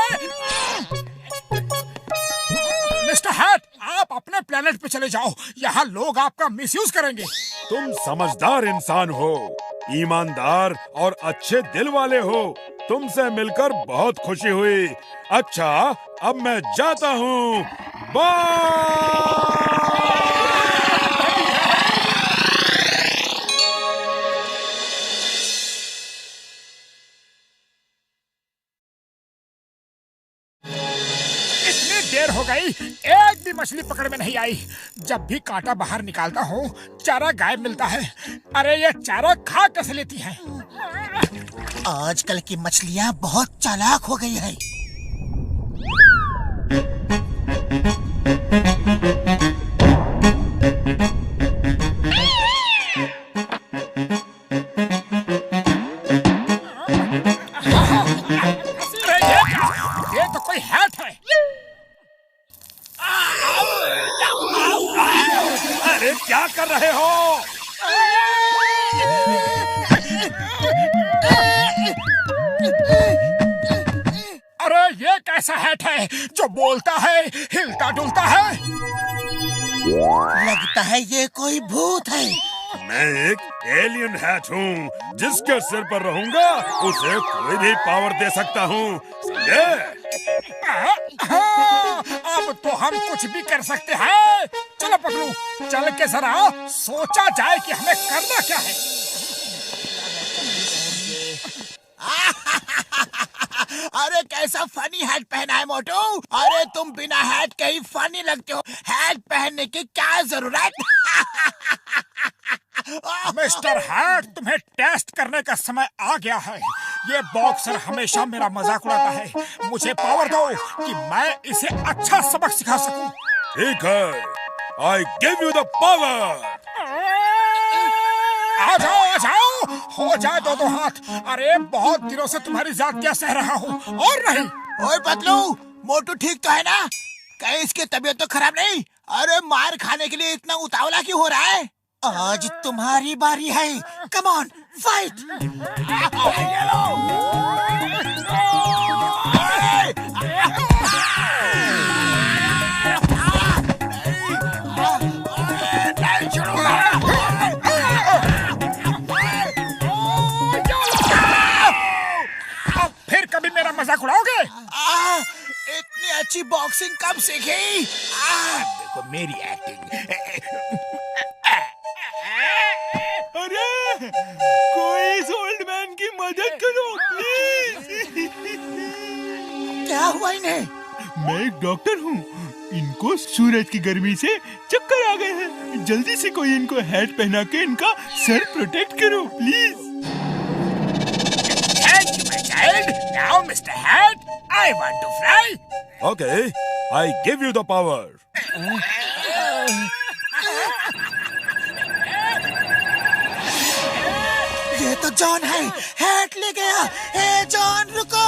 मिस्टर हैट, आप अपने प्लेनेट पे चले जाओ, यहाँ लोग आपका मिसयूज करेंगे। तुम समझदार इंसान हो, ईमानदार और अच्छे दिल वाले हो। तुमसे मिलकर बहुत खुशी हुई। अच्छा, अब मैं जाता हूँ। बाय। देर हो गई, एक भी मछली पकड़ में नहीं आई। जब भी कांटा बाहर निकालता हूँ, चारा गायब मिलता है। अरे ये चारा खा कैसे लेती हैं? आजकल की मछलियाँ बहुत चालाक हो गई है। ये तो कोई हैट है। अरे क्या कर रहे हो? अरे ये कैसा हैट है जो बोलता है, हिलता डुलता है? लगता है ये कोई भूत है। मैं एक एलियन हैट हूँ, जिसके सिर पर रहूंगा उसे कोई भी पावर दे सकता हूँ, समझे? अब तो हम कुछ भी कर सकते हैं। चलो पकड़ू, चल के जरा सोचा जाए कि हमें करना क्या है। अरे कैसा फनी हैट पहना है मोटू। अरे तुम बिना हैट के ही फनी लगते हो, हैट पहनने की क्या जरूरत। मिस्टर हैट, तुम्हें टेस्ट करने का समय आ गया है। ये बॉक्सर हमेशा मेरा मजाक उड़ाता है। मुझे पावर दो कि मैं इसे अच्छा सबक सिखा सकूं। ठीक है, I give you the power. आ जाओ, हो जाए दो हाथ। अरे बहुत दिनों से तुम्हारी जातियां सह रहा हूँ। और नहीं। ओए पतलू, मोटू ठीक तो है ना? कहीं इसकी तबीयत तो खराब नहीं? अरे मार खाने के लिए इतना उतावला क्यों हो रहा है? आज तुम्हारी बारी है, कम ऑन फाइट। फिर कभी मेरा मजाक उड़ाओगे? इतनी अच्छी बॉक्सिंग कब सीखी? देखो मेरी एक्टिंग। अरे कोई इस ओल्ड मैन की मदद करो प्लीज। क्या हुआ इन्हें? मैं एक डॉक्टर हूँ, इनको सूरज की गर्मी से चक्कर आ गए हैं। जल्दी से कोई इनको हैट पहना के इनका सर प्रोटेक्ट करो please. Thank you, my child. Now, Mr. Hat, I want to fly. Okay, I give you the power. ये तो जॉन है, हैट ले गया। हे जॉन रुको।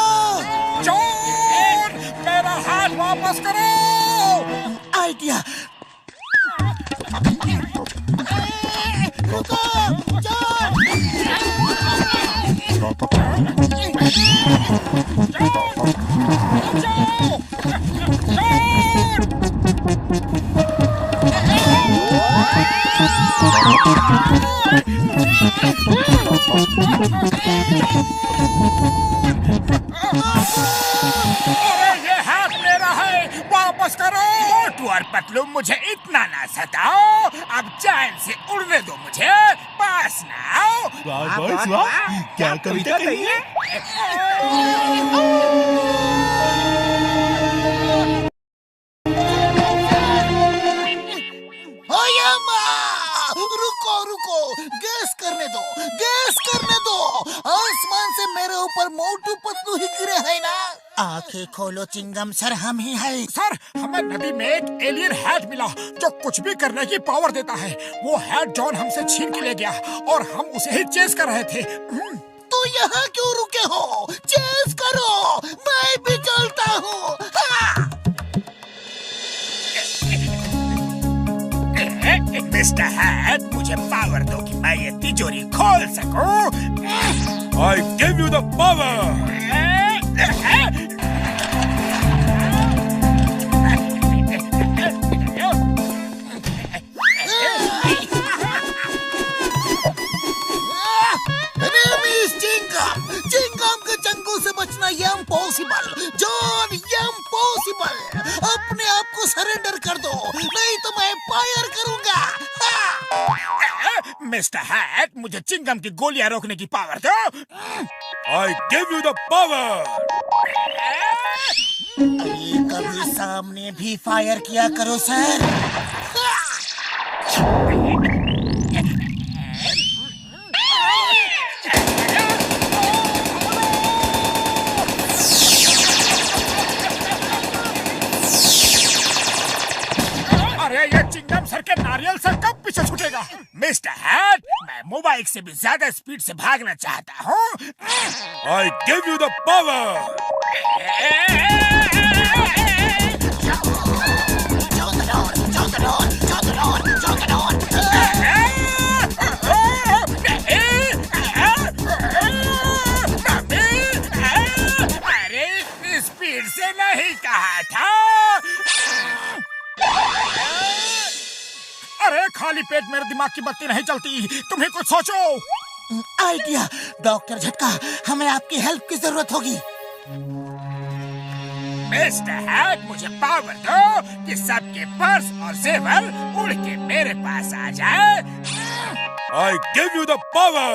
जॉन, मेरा हाथ वापस करो। आइडिया। रुको जॉन। ये हाथ मेरा है, वापस करो। मोटू और पतलू, मुझे इतना ना सताओ। अब चैन से उड़ने दो मुझे, पास ना आओ। वाह बॉस वाह, क्या कविता कही है। रुको रुको, गैस करने दो, गैस करने दो। आसमान से मेरे ऊपर मोटू पतलू ही गिरे है ना? आंखें खोलो चिंगम सर, हम ही है। सर, हमें नदी में एक एलियन हैट मिला जो कुछ भी करने की पावर देता है। वो हैट जॉन हमसे छीन के ले गया और हम उसे ही चेस कर रहे थे। तो यहाँ क्यों रुके हो? चेस करो, मैं भी चलता हूँ। मिस्टर हैट, मुझे पावर दो कि मैं ये तिजोरी खोल सकूं। I give you the power. Chingam के चंगू से बचना इम्पॉसिबल। John, impossible. अपने आप को सरेंडर कर दो, नहीं तो मैं फायर करूंगा। मिस्टर हैट, मुझे चिंगम की गोलियां रोकने की पावर दो। I give you the power. अरे कभी सामने भी फायर किया करो सर। अरे ये चिंगम सर के नारियल से कब पीछे छूटेगा? मिस्टर हैट, मैं मोबाइल से भी ज्यादा स्पीड से भागना चाहता हूँ। I give you the power. अरे स्पीड से नहीं कहा था। अरे खाली पेट मेरे दिमाग की बत्ती नहीं चलती, तुम्हें कुछ सोचो। आइडिया। डॉक्टर झटका, हमें आपकी हेल्प की जरूरत होगी। मिस्टर हैट, मुझे पावर दो कि सबके पर्स और जेवर उड़ के मेरे पास आ जाए। I give you the power.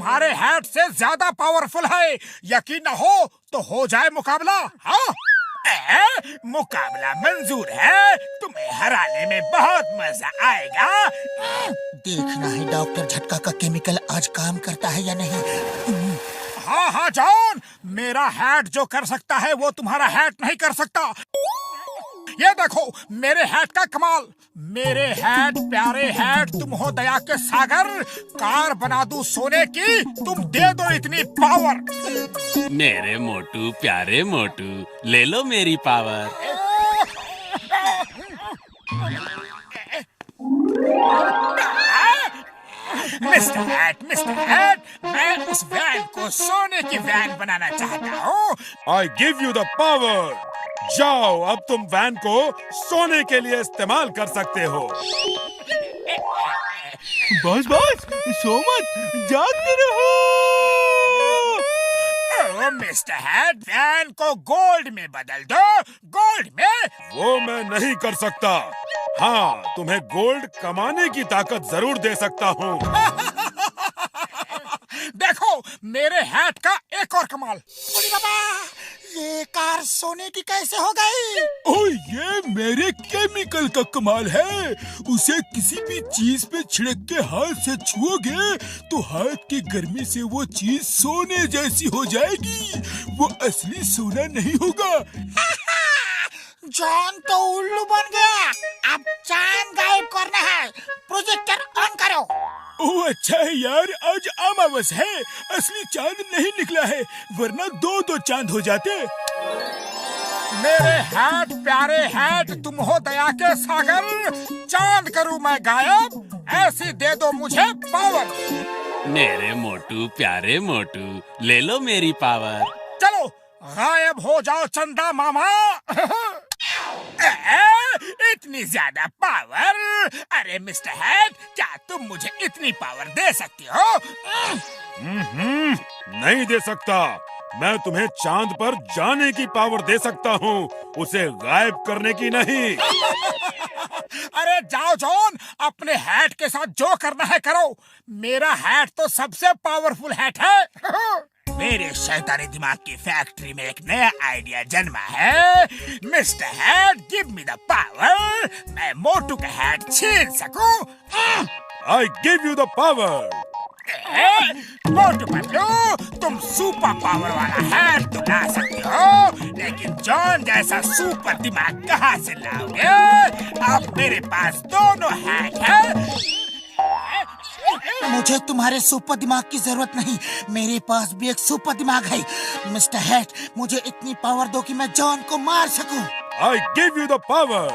तुम्हारे हैट से ज्यादा पावरफुल है। यकीन न हो तो जाए मुकाबला। हाँ, मुकाबला मंजूर है। तुम्हें हराने में बहुत मजा आएगा। देखना है डॉक्टर झटका का केमिकल आज काम करता है या नहीं। हाँ हाँ जॉन, मेरा हैट जो कर सकता है वो तुम्हारा हैट नहीं कर सकता। ये देखो मेरे हैट का कमाल। मेरे हैट प्यारे हैट, तुम हो दया के सागर। कार बना दूं सोने की, तुम दे दो इतनी पावर। मेरे मोटू प्यारे मोटू, ले लो मेरी पावर। मिस्टर हैट, मैं उस वैन को सोने की वैन बनाना चाहता हूँ। आई गिव यू द पावर। जाओ, अब तुम वैन को सोने के लिए इस्तेमाल कर सकते हो। बॉस सो मत, जागते रहो। मिस्टर हैट, वैन को गोल्ड में बदल दो। गोल्ड में? वो मैं नहीं कर सकता। हाँ, तुम्हें गोल्ड कमाने की ताकत जरूर दे सकता हूँ। देखो मेरे हैट का एक और कमाल। अरे बाबा, ये कार सोने की कैसे हो गई? ओह, ये मेरे केमिकल का कमाल है। उसे किसी भी चीज पे छिड़क के हाथ से छुओगे तो हाथ की गर्मी से वो चीज सोने जैसी हो जाएगी। वो असली सोना नहीं होगा। जॉन तो उल्लू बन गया। अब चांद गायब करना है। प्रोजेक्टर ऑन करो। ओह अच्छा है यार, आज अमावस है। असली चांद नहीं निकला है, वरना दो चांद हो जाते। मेरे हैट प्यारे हैट, तुम हो दया के सागर। चांद करूं मैं गायब, ऐसी दे दो मुझे पावर। मेरे मोटू प्यारे मोटू, ले लो मेरी पावर। चलो गायब हो जाओ चंदा मामा। इतनी ज्यादा पावर? अरे मिस्टर हैट, क्या तुम मुझे इतनी पावर दे सकती हो? नहीं दे सकता। मैं तुम्हें चांद पर जाने की पावर दे सकता हूँ, उसे गायब करने की नहीं। अरे जाओ जॉन, अपने हैट के साथ जो करना है करो। मेरा हैट तो सबसे पावरफुल हैट है। मेरे शैतानी दिमाग की फैक्ट्री में एक नया आइडिया जन्मा है। Mister hat, give me the power. मैं मोटू का हैट छीन सकूं। I give you the power. Motu Patlu, तुम सुपर पावर वाला हैट तो ला सकते हो, लेकिन जॉन जैसा सुपर दिमाग कहाँ से लाओगे? अब मेरे पास दोनों हैट है। मुझे तुम्हारे सुपर दिमाग की जरूरत नहीं। मेरे पास भी एक सुपर दिमाग है। मिस्टर हैट, मुझे इतनी पावर दो कि मैं जॉन को मार सकूं। I give you the power.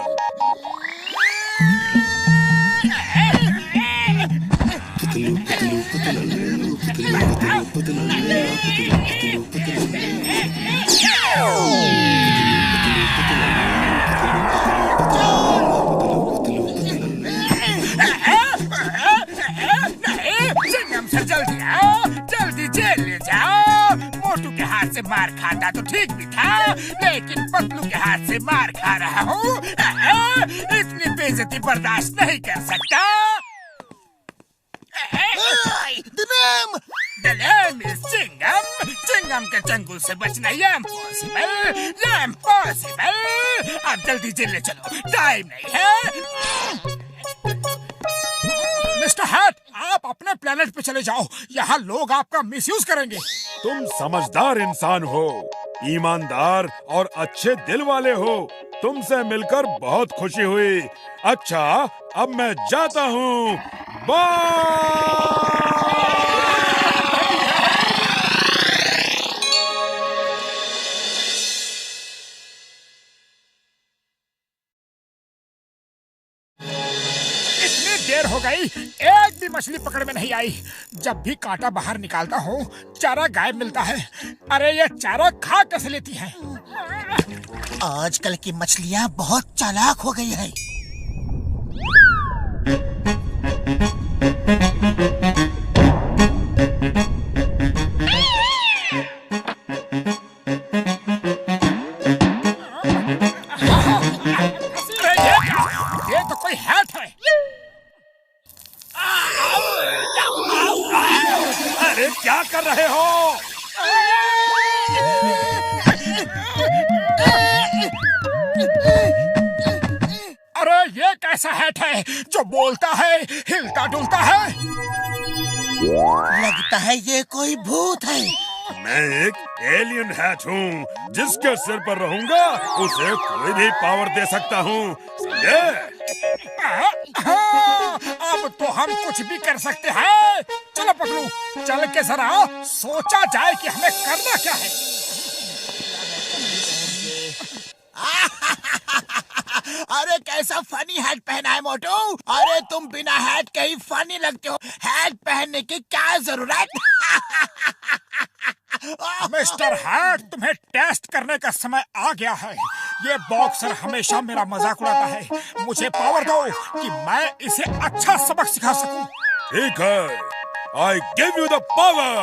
Sir जल्दी आओ, जल्दी जेल ले जाओ। मोटू के हाथ से मार खाता तो ठीक भी था, लेकिन पतलू के हाथ से मार खा रहा हूँ। इतनी बेइज्जती बर्दाश्त नहीं कर सकता। The name is Chingam. Chingam के चंगुल से बचना ये इम्पॉसिबल। अब जल्दी जेल ले चलो, टाइम नहीं है। मिस्टर हैट, आप अपने प्लेनेट पे चले जाओ। यहाँ लोग आपका मिसयूज करेंगे। तुम समझदार इंसान हो, ईमानदार और अच्छे दिल वाले हो। तुमसे मिलकर बहुत खुशी हुई। अच्छा, अब मैं जाता हूँ। बाय। देर हो गई, एक भी मछली पकड़ में नहीं आई। जब भी कांटा बाहर निकालता हूँ चारा गायब मिलता है। अरे ये चारा खा कैसे लेती है? आजकल की मछलियाँ बहुत चालाक हो गई है। ये तो कोई हैट है। अरे क्या रहे हो? अरे ये कैसा हैट है जो बोलता है, हिलता डुलता है? लगता है ये कोई भूत है। मैं एक एलियन हैट हूँ, जिसके सिर पर रहूंगा उसे कोई भी पावर दे सकता हूँ, समझे? हाँ, अब तो हम कुछ भी कर सकते हैं। चलो पगलू, चल के जरा सोचा जाए कि हमें करना क्या है। अरे कैसा फनी हैट पहना है मोटू। अरे तुम बिना हैट के ही फनी लगते हो, हैट पहनने की क्या जरूरत? मिस्टर हैट, तुम्हें टेस्ट करने का समय आ गया है। ये बॉक्सर हमेशा मेरा मजाक उड़ाता है। मुझे पावर दो कि मैं इसे अच्छा सबक सिखा सकूं। ठीक है, I give you the power.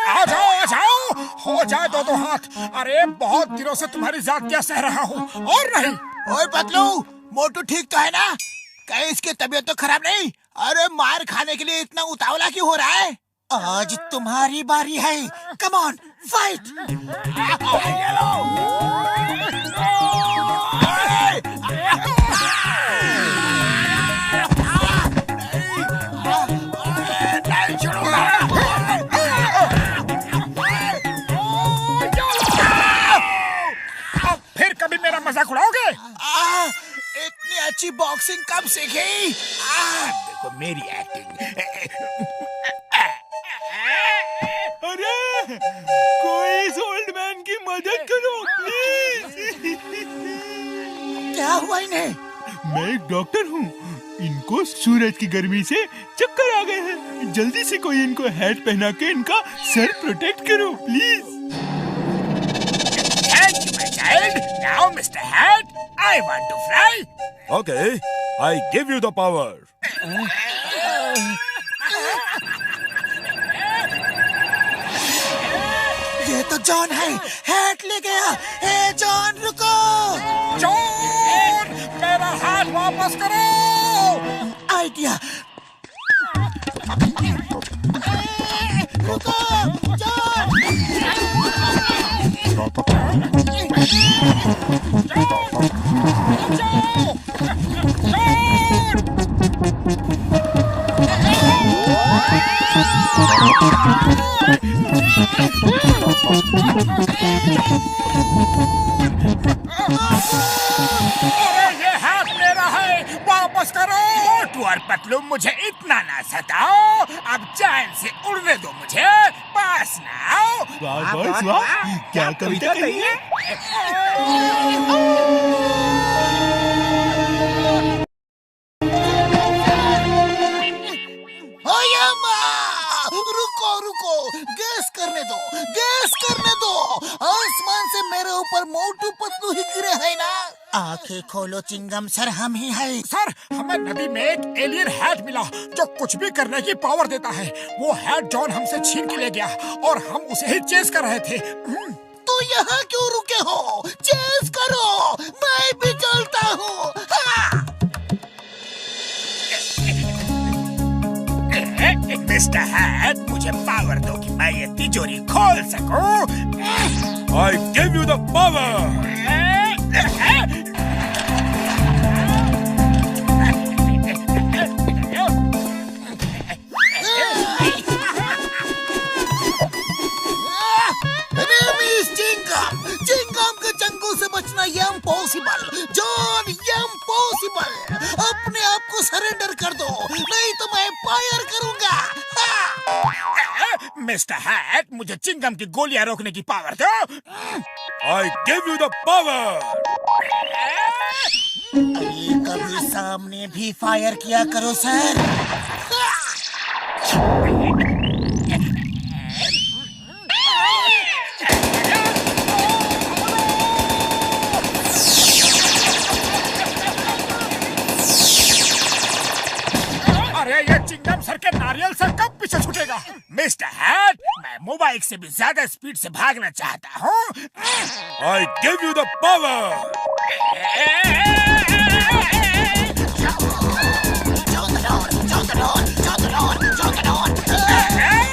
आ जाओ, हो जाए दो हाथ। अरे बहुत दिनों से तुम्हारी जातियां सह रहा हूँ। और नहीं। ओए पतलू, मोटू ठीक तो है ना? कहीं इसकी तबीयत तो खराब नहीं? अरे मार खाने के लिए इतना उतावला क्यों हो रहा है? आज तुम्हारी बारी है। Come on, fight! फिर कभी मेरा मजाक उड़ाओगे? इतनी अच्छी बॉक्सिंग कब सीखी? देखो मेरी एक्टिंग। अरे कोई इस ओल्ड मैन की मदद करो प्लीज। क्या हुआ इन्हें? मैं एक डॉक्टर हूँ, इनको सूरज की गर्मी से चक्कर आ गए हैं। जल्दी से कोई इनको हैट पहना के इनका सर प्रोटेक्ट करो please. Thank you, my child. Now, Mr. Hat, I want to fly. Okay, I give you the power. ये तो जॉन है, हैट ले गया। हे जॉन रुको! जॉन, मेरा हाथ वापस करो। आइडिया। रुको, जॉन! अरे ये हाथ मेरा है, वापस करो। मोटू और पतलू, मुझे इतना ना सताओ। अब चैन से उड़ने दो मुझे, पास ना आओ। वाह बॉस वाह, क्या कविता कही है। रुको रुको, गैस करने दो, गैस करने दो। आसमान से मेरे ऊपर मोटू पतलू ही गिरे है ना? आंखें खोलो चिंगम सर, हम ही है। सर, हमें नदी में एक एलियन हैट मिला जो कुछ भी करने की पावर देता है। वो हैट जॉन हमसे छीन के ले गया और हम उसे ही चेस कर रहे थे। तो यहाँ क्यों रुके हो? चेस करो, मैं भी चलता हूँ। मिस्टर हैट, मुझे पावर दो कि मैं ये तिजोरी खोल सकूं। I give you the power. Chingam के चंगू से बचना इम्पॉसिबल। John, impossible. अपने आप को सरेंडर कर दो, नहीं तो मैं फायर करूंगा। मिस्टर हैट, मुझे चिंगम की गोलियां रोकने की पावर दो। I give you the power. अरे कभी सामने भी फायर किया करो सर। अरे ये चिंगम सर के नारियल से कब पीछे छूटेगा? मिस्टर हैट, मैं मोबाइल से भी ज्यादा स्पीड से भागना चाहता हूँ। I give you the power. Jump the door, jump the door, jump the door, jump the door.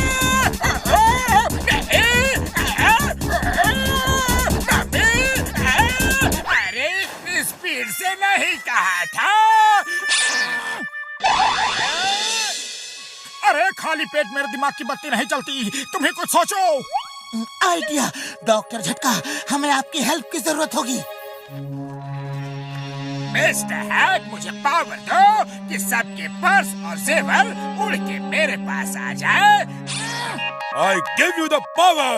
कहा था। अरे खाली पेट मेरे दिमाग की बत्ती नहीं चलती, तुम्हें कुछ सोचो। आइडिया डॉक्टर झटका, हमें आपकी हेल्प की जरूरत होगी। मिस्टर हैट, मुझे पावर दो कि सबके पर्स और जेवर उड़ के मेरे पास आ जाए। I give you the power.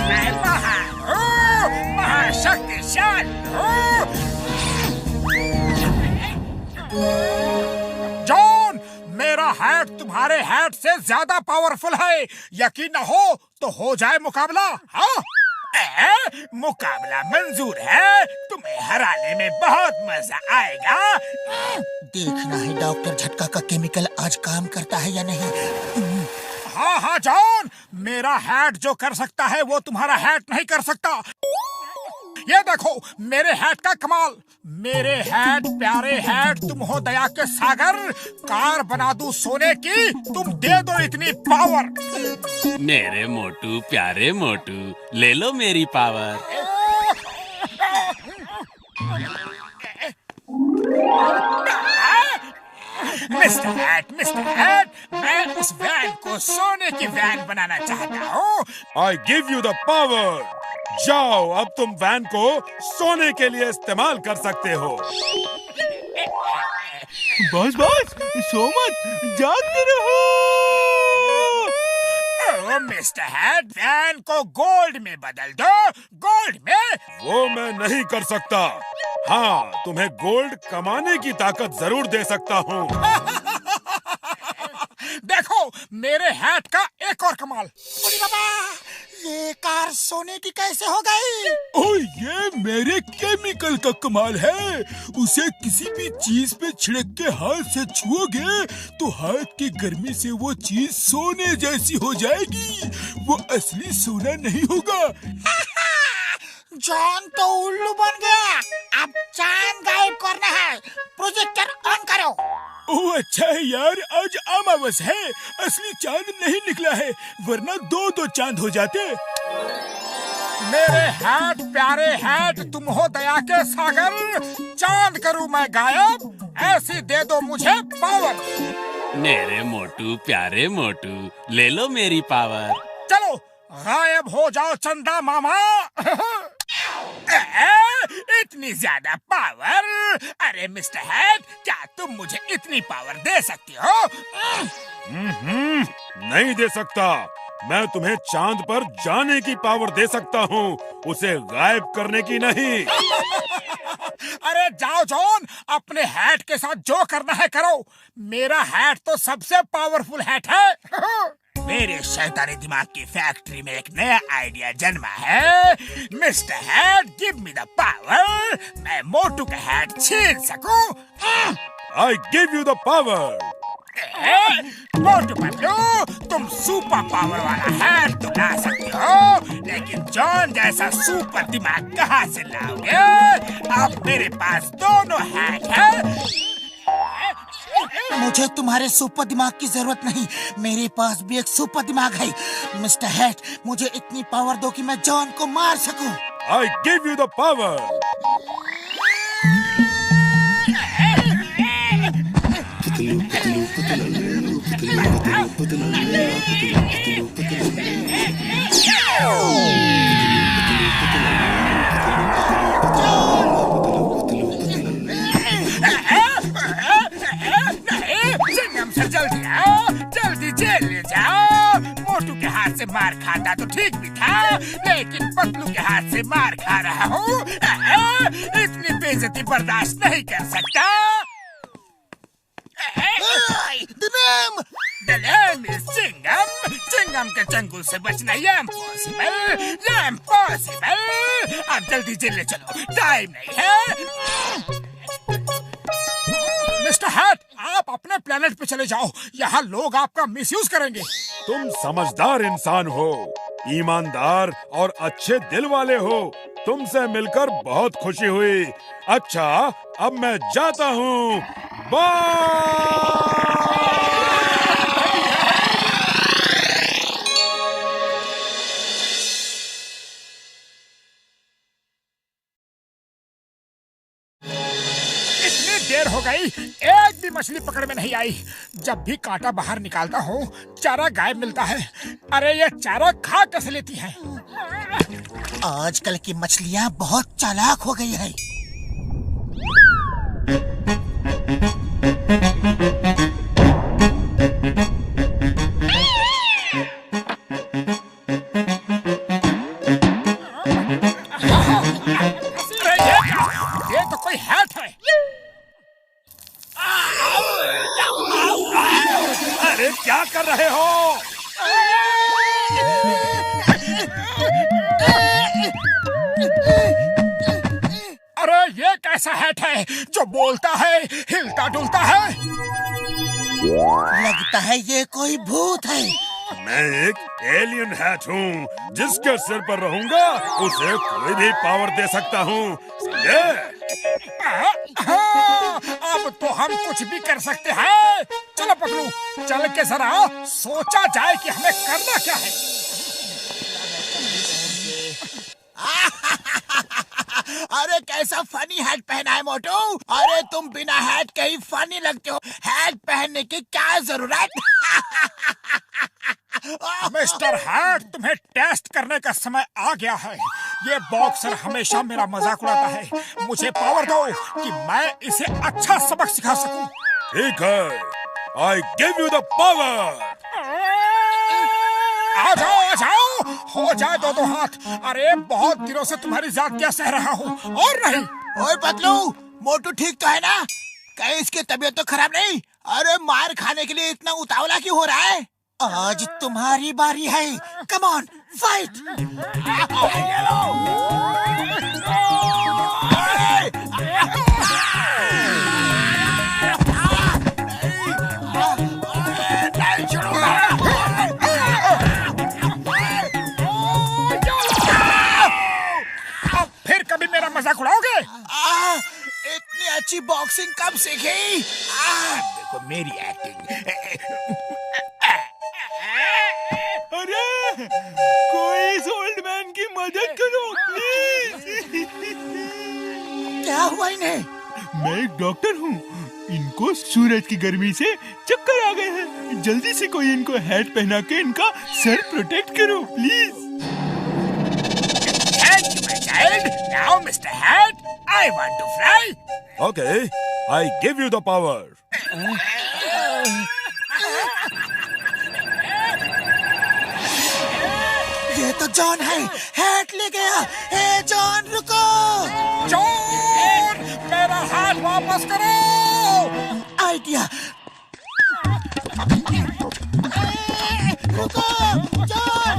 मैं महान हूँ, महाशक्तिशाली हूँ। जॉन, मेरा हैट तुम्हारे हैट से ज्यादा पावरफुल है। यकीन न हो तो हो जाए मुकाबला। हाँ, मुकाबला मंजूर है। तुम्हें हराने में बहुत मजा आएगा। देखना है डॉक्टर झटका का केमिकल आज काम करता है या नहीं। हाँ हाँ जॉन, मेरा हैट जो कर सकता है वो तुम्हारा हैट नहीं कर सकता। ये देखो मेरे हैट का कमाल। मेरे हैट प्यारे हैट, तुम हो दया के सागर। कार बना दूं सोने की, तुम दे दो इतनी पावर। मेरे मोटू प्यारे मोटू, ले लो मेरी पावर। मिस्टर हैट, मैं उस वैन को सोने की वैन बनाना चाहता हूँ। I give you the power. जाओ, अब तुम वैन को सोने के लिए इस्तेमाल कर सकते हो। बॉस सो मत, जागते रहो। ओ मिस्टर हैट, वैन को गोल्ड में बदल दो। गोल्ड में? वो मैं नहीं कर सकता। हाँ, तुम्हें गोल्ड कमाने की ताकत जरूर दे सकता हूँ। देखो मेरे हैट का एक और कमाल। ये कार सोने की कैसे हो गई? ओह, ये मेरे केमिकल का कमाल है। उसे किसी भी चीज पे छिड़क के हाथ से छुओगे तो हाथ की गर्मी से वो चीज सोने जैसी हो जाएगी। वो असली सोना नहीं होगा। जॉन तो उल्लू बन गया। अब चांद गायब करना है। प्रोजेक्टर ऑन करो। ओह अच्छा है यार, आज अमावस है, असली चांद नहीं निकला है, वरना दो चांद हो जाते। मेरे हैट प्यारे हैट, तुम हो दया के सागर। चांद करूं मैं गायब, ऐसी दे दो मुझे पावर। मेरे मोटू प्यारे मोटू, ले लो मेरी पावर। चलो गायब हो जाओ चंदा मामा। इतनी ज्यादा पावर? अरे मिस्टर हैट, क्या तुम मुझे इतनी पावर दे सकती हो? नहीं दे सकता। मैं तुम्हें चांद पर जाने की पावर दे सकता हूँ, उसे गायब करने की नहीं। अरे जाओ जॉन, अपने हैट के साथ जो करना है करो। मेरा हैट तो सबसे पावरफुल हैट है। मेरे शैतानी दिमाग की फैक्ट्री में एक नया आइडिया जन्मा है। Mister hat, give me the power. मैं मोटू का हैट छीन सकूं। I give you the power. मोटू पतलू, तुम सुपर पावर वाला हैट तो ला सकते हो, लेकिन जॉन जैसा सुपर दिमाग कहाँ से लाओगे? अब मेरे पास दोनों हैट है। मुझे तुम्हारे सुपर दिमाग की जरूरत नहीं, मेरे पास भी एक सुपर दिमाग है। मिस्टर हैट, मुझे इतनी पावर दो कि मैं जॉन को मार सकूं। I give you the power. Sir जल्दी आओ, जल्दी जेल ले जाओ। मोटू के हाथ से मार खाता तो ठीक भी था, लेकिन पतलू के हाथ से मार खा रहा हूँ। इतनी बेइज्जती बर्दाश्त नहीं कर सकता। The name is Chingam. Chingam के चंगुल से बचना ये इम्पॉसिबल। अब जल्दी जेल ले चलो, टाइम नहीं है। मिस्टर हैट, आप अपने प्लेनेट पे चले जाओ, यहाँ लोग आपका मिसयूज करेंगे। तुम समझदार इंसान हो, ईमानदार और अच्छे दिल वाले हो। तुमसे मिलकर बहुत खुशी हुई। अच्छा, अब मैं जाता हूँ। बाय। गई, एक भी मछली पकड़ में नहीं आई। जब भी कांटा बाहर निकालता हूँ चारा गायब मिलता है। अरे ये चारा खा कैसे लेती है? आजकल की मछलियाँ बहुत चालाक हो गई है। ये तो कोई हैट है। अरे क्या कर रहे हो? अरे ये कैसा हैट है जो बोलता है, हिलता डुलता है? लगता है ये कोई भूत है। मैं एक एलियन हैट हूँ, जिसके सिर पर रहूंगा उसे कोई भी पावर दे सकता हूँ, समझे? हाँ, अब तो हम कुछ भी कर सकते हैं। चलो पगलू, चल के जरा सोचा जाए कि हमें करना क्या है। अरे कैसा फनी हैट पहना है मोटू। अरे तुम बिना हैट के ही फनी लगते हो, हैट पहनने की क्या जरूरत? मिस्टर हैट, तुम्हें टेस्ट करने का समय आ गया है। ये बॉक्सर हमेशा मेरा मजाक उड़ाता है। मुझे पावर दो कि मैं इसे अच्छा सबक सिखा सकूं। ठीक है, I give you the power. आ जाओ, हो जाए दो हाथ। अरे बहुत दिनों से तुम्हारी जातियां सह रहा हूँ। और नहीं। ओए पतलू, मोटू ठीक तो है ना? कहीं इसकी तबीयत तो खराब नहीं? अरे मार खाने के लिए इतना उतावला क्यों हो रहा है? आज तुम्हारी बारी है। Come on, fight! अब फिर कभी मेरा मजाक उड़ाओगे? इतनी अच्छी बॉक्सिंग कब सीखी? देखो मेरी एक्टिंग। अरे कोई इस ओल्ड मैन की मदद करो प्लीज। क्या हुआ इन्हें? मैं एक डॉक्टर हूँ, इनको सूरज की गर्मी से चक्कर आ गए हैं। जल्दी से कोई इनको हैट पहना के इनका सर प्रोटेक्ट करो please. Thank you, my child. Now, Mr. Hat, I want to fly. Okay, I give you the power. ये तो जॉन है, हैट ले गया। हे जॉन रुको! जॉन, मेरा हाथ वापस करो। आइडिया। रुको, जॉन!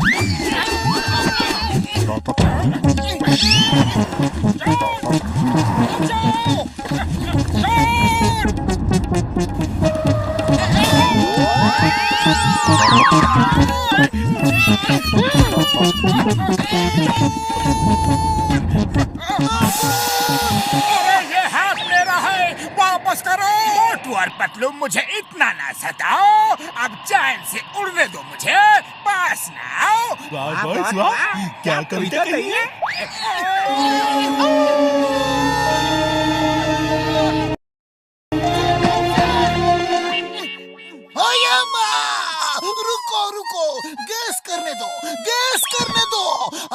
अरे ये हाथ मेरा है, वापस करो। मोटू और पतलू, मुझे इतना ना सताओ। अब चैन से उड़ने दो मुझे, पास ना आओ। वाह बॉस वाह, क्या कविता कही है। रुको रुको, गैस करने दो, गैस करने दो।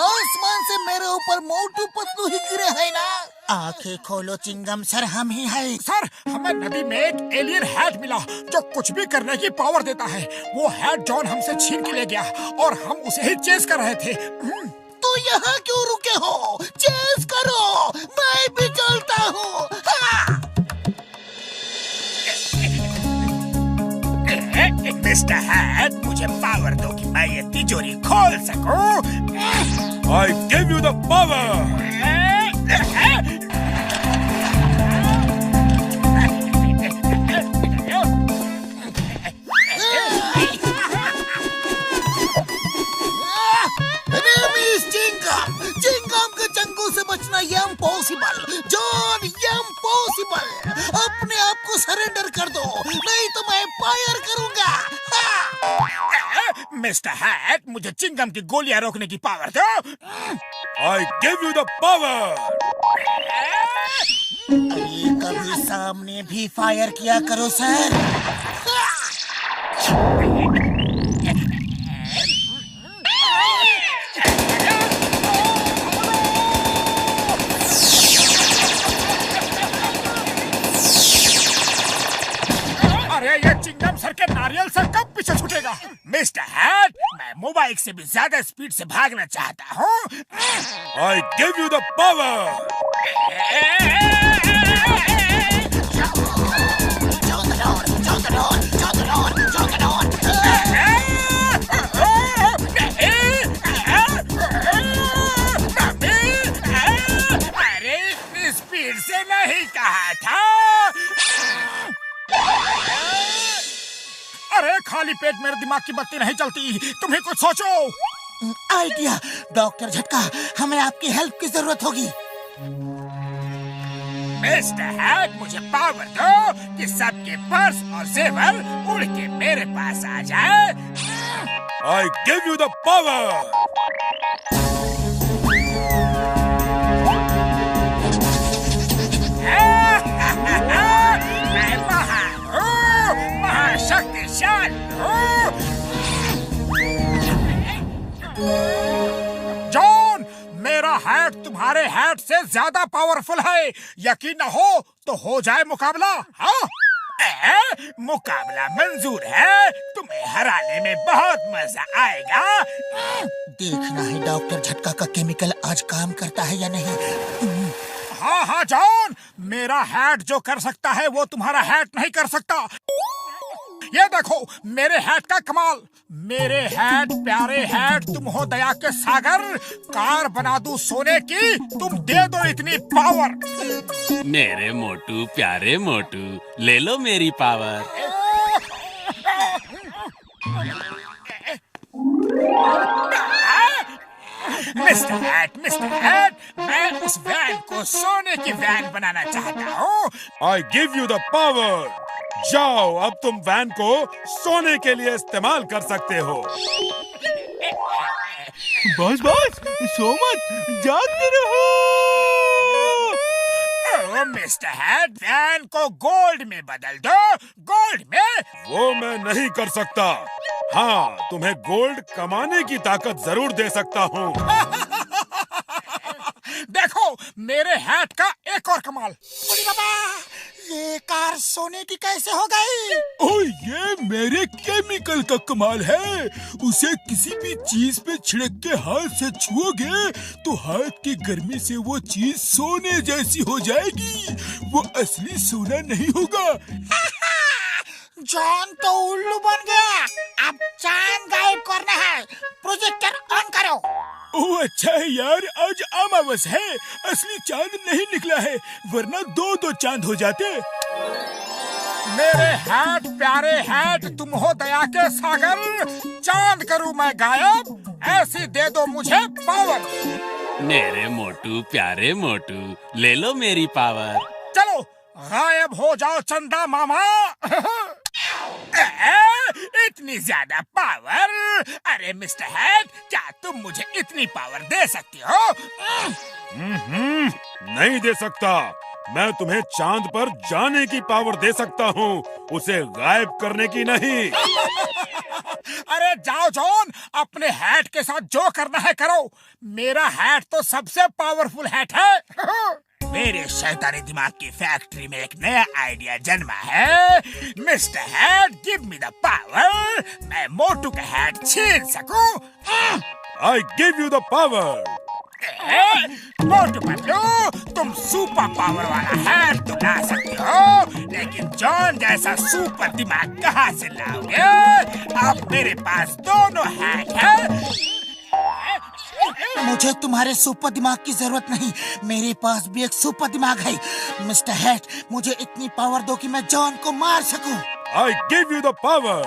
आसमान से मेरे ऊपर मोटू पतलू ही गिरे है ना? आंखें खोलो चिंगम सर, हम ही है। सर, हमें नदी में एक एलियन हैट मिला जो कुछ भी करने की पावर देता है। वो हैट जॉन हमसे छीन के ले गया और हम उसे ही चेस कर रहे थे। तो यहाँ क्यों रुके हो? चेस करो, मैं भी चलता हूँ। मिस्टर हैट, मुझे पावर दो कि मैं ये तिजोरी खोल सकूं। I give you the power. Chingam के चंगू से बचना इम्पॉसिबल। John, impossible. अपने आप को सरेंडर कर दो, नहीं तो मैं फायर करूंगा। मिस्टर हैट, मुझे चिंगम की गोलियां रोकने की पावर दो। I give you the power. अरे कभी सामने भी फायर किया करो सर। अरे ये चिंगम सर के नारियल सर कब पीछे छूटेगा? मिस्टर हैट, मैं मोबाइल से भी ज्यादा स्पीड से भागना चाहता हूँ। I give you the power! अरे इतनी स्पीड से नहीं कहा था। अरे खाली पेट मेरे दिमाग की बत्ती नहीं चलती, तुम्हें कुछ सोचो। आइडिया डॉक्टर झटका, हमें आपकी हेल्प की जरूरत होगी। मिस्टर हैट, मुझे पावर दो कि सबके पर्स और जेवर उड़ के मेरे पास आ जाए। I give you the power! मैं महान हूँ, महाशक्तिशाली हूँ। जॉन, मेरा हैट तुम्हारे हैट से ज्यादा पावरफुल है। यकीन न हो तो हो जाए मुकाबला। हाँ, मुकाबला मंजूर है। तुम्हें हराने में बहुत मजा आएगा। देखना है डॉक्टर झटका का केमिकल आज काम करता है या नहीं। हाँ हाँ जॉन, मेरा हैट जो कर सकता है वो तुम्हारा हैट नहीं कर सकता। ये देखो मेरे हैट का कमाल। मेरे हैट प्यारे हैट, तुम हो दया के सागर। कार बना दूं सोने की, तुम दे दो इतनी पावर। मेरे मोटू प्यारे मोटू, ले लो मेरी पावर। मिस्टर हैट, मैं उस वैन को सोने की वैन बनाना चाहता हूँ। I give you the power! जाओ, अब तुम वैन को सोने के लिए इस्तेमाल कर सकते हो। बॉस सो मत, जागते रहो। ओ मिस्टर हैट, वैन को गोल्ड में बदल दो। गोल्ड में? वो मैं नहीं कर सकता। हाँ, तुम्हें गोल्ड कमाने की ताकत जरूर दे सकता हूँ। देखो मेरे हैट का एक और कमाल। अरे बाबा, ये कार सोने की कैसे हो गई? ओह, ये मेरे केमिकल का कमाल है। उसे किसी भी चीज पे छिड़क के हाथ से छुओगे तो हाथ की गर्मी से वो चीज सोने जैसी हो जाएगी। वो असली सोना नहीं होगा। जॉन तो उल्लू बन गया। अब चांद गायब करना है। प्रोजेक्टर ऑन करो। ओह अच्छा है यार, आज अमावस है। असली चांद नहीं निकला है, वरना दो चांद हो जाते। मेरे हैट प्यारे हैट, तुम हो दया के सागर। चांद करूं मैं गायब, ऐसी दे दो मुझे पावर। मेरे मोटू प्यारे मोटू, ले लो मेरी पावर। चलो गायब हो जाओ चंदा मामा। इतनी ज्यादा पावर? अरे मिस्टर हैट, क्या तुम मुझे इतनी पावर दे सकती हो? नहीं दे सकता। मैं तुम्हें चांद पर जाने की पावर दे सकता हूँ, उसे गायब करने की नहीं। अरे जाओ जॉन, अपने हैट के साथ जो करना है करो। मेरा हैट तो सबसे पावरफुल हैट है। मेरे शैतानी दिमाग की फैक्ट्री में एक नया आइडिया जन्मा है। Mister hat, give me the power. मैं मोटू का हैट छीन सकूं। I give you the power! मोटू पतलू, तुम सुपर पावर वाला हैट तो ला सकते हो, लेकिन जॉन जैसा सुपर दिमाग कहाँ से लाओगे? अब मेरे पास दोनों हैट है। मुझे तुम्हारे सुपर दिमाग की जरूरत नहीं, मेरे पास भी एक सुपर दिमाग है। मिस्टर हैट, मुझे इतनी पावर दो कि मैं जॉन को मार सकूं। I give you the power!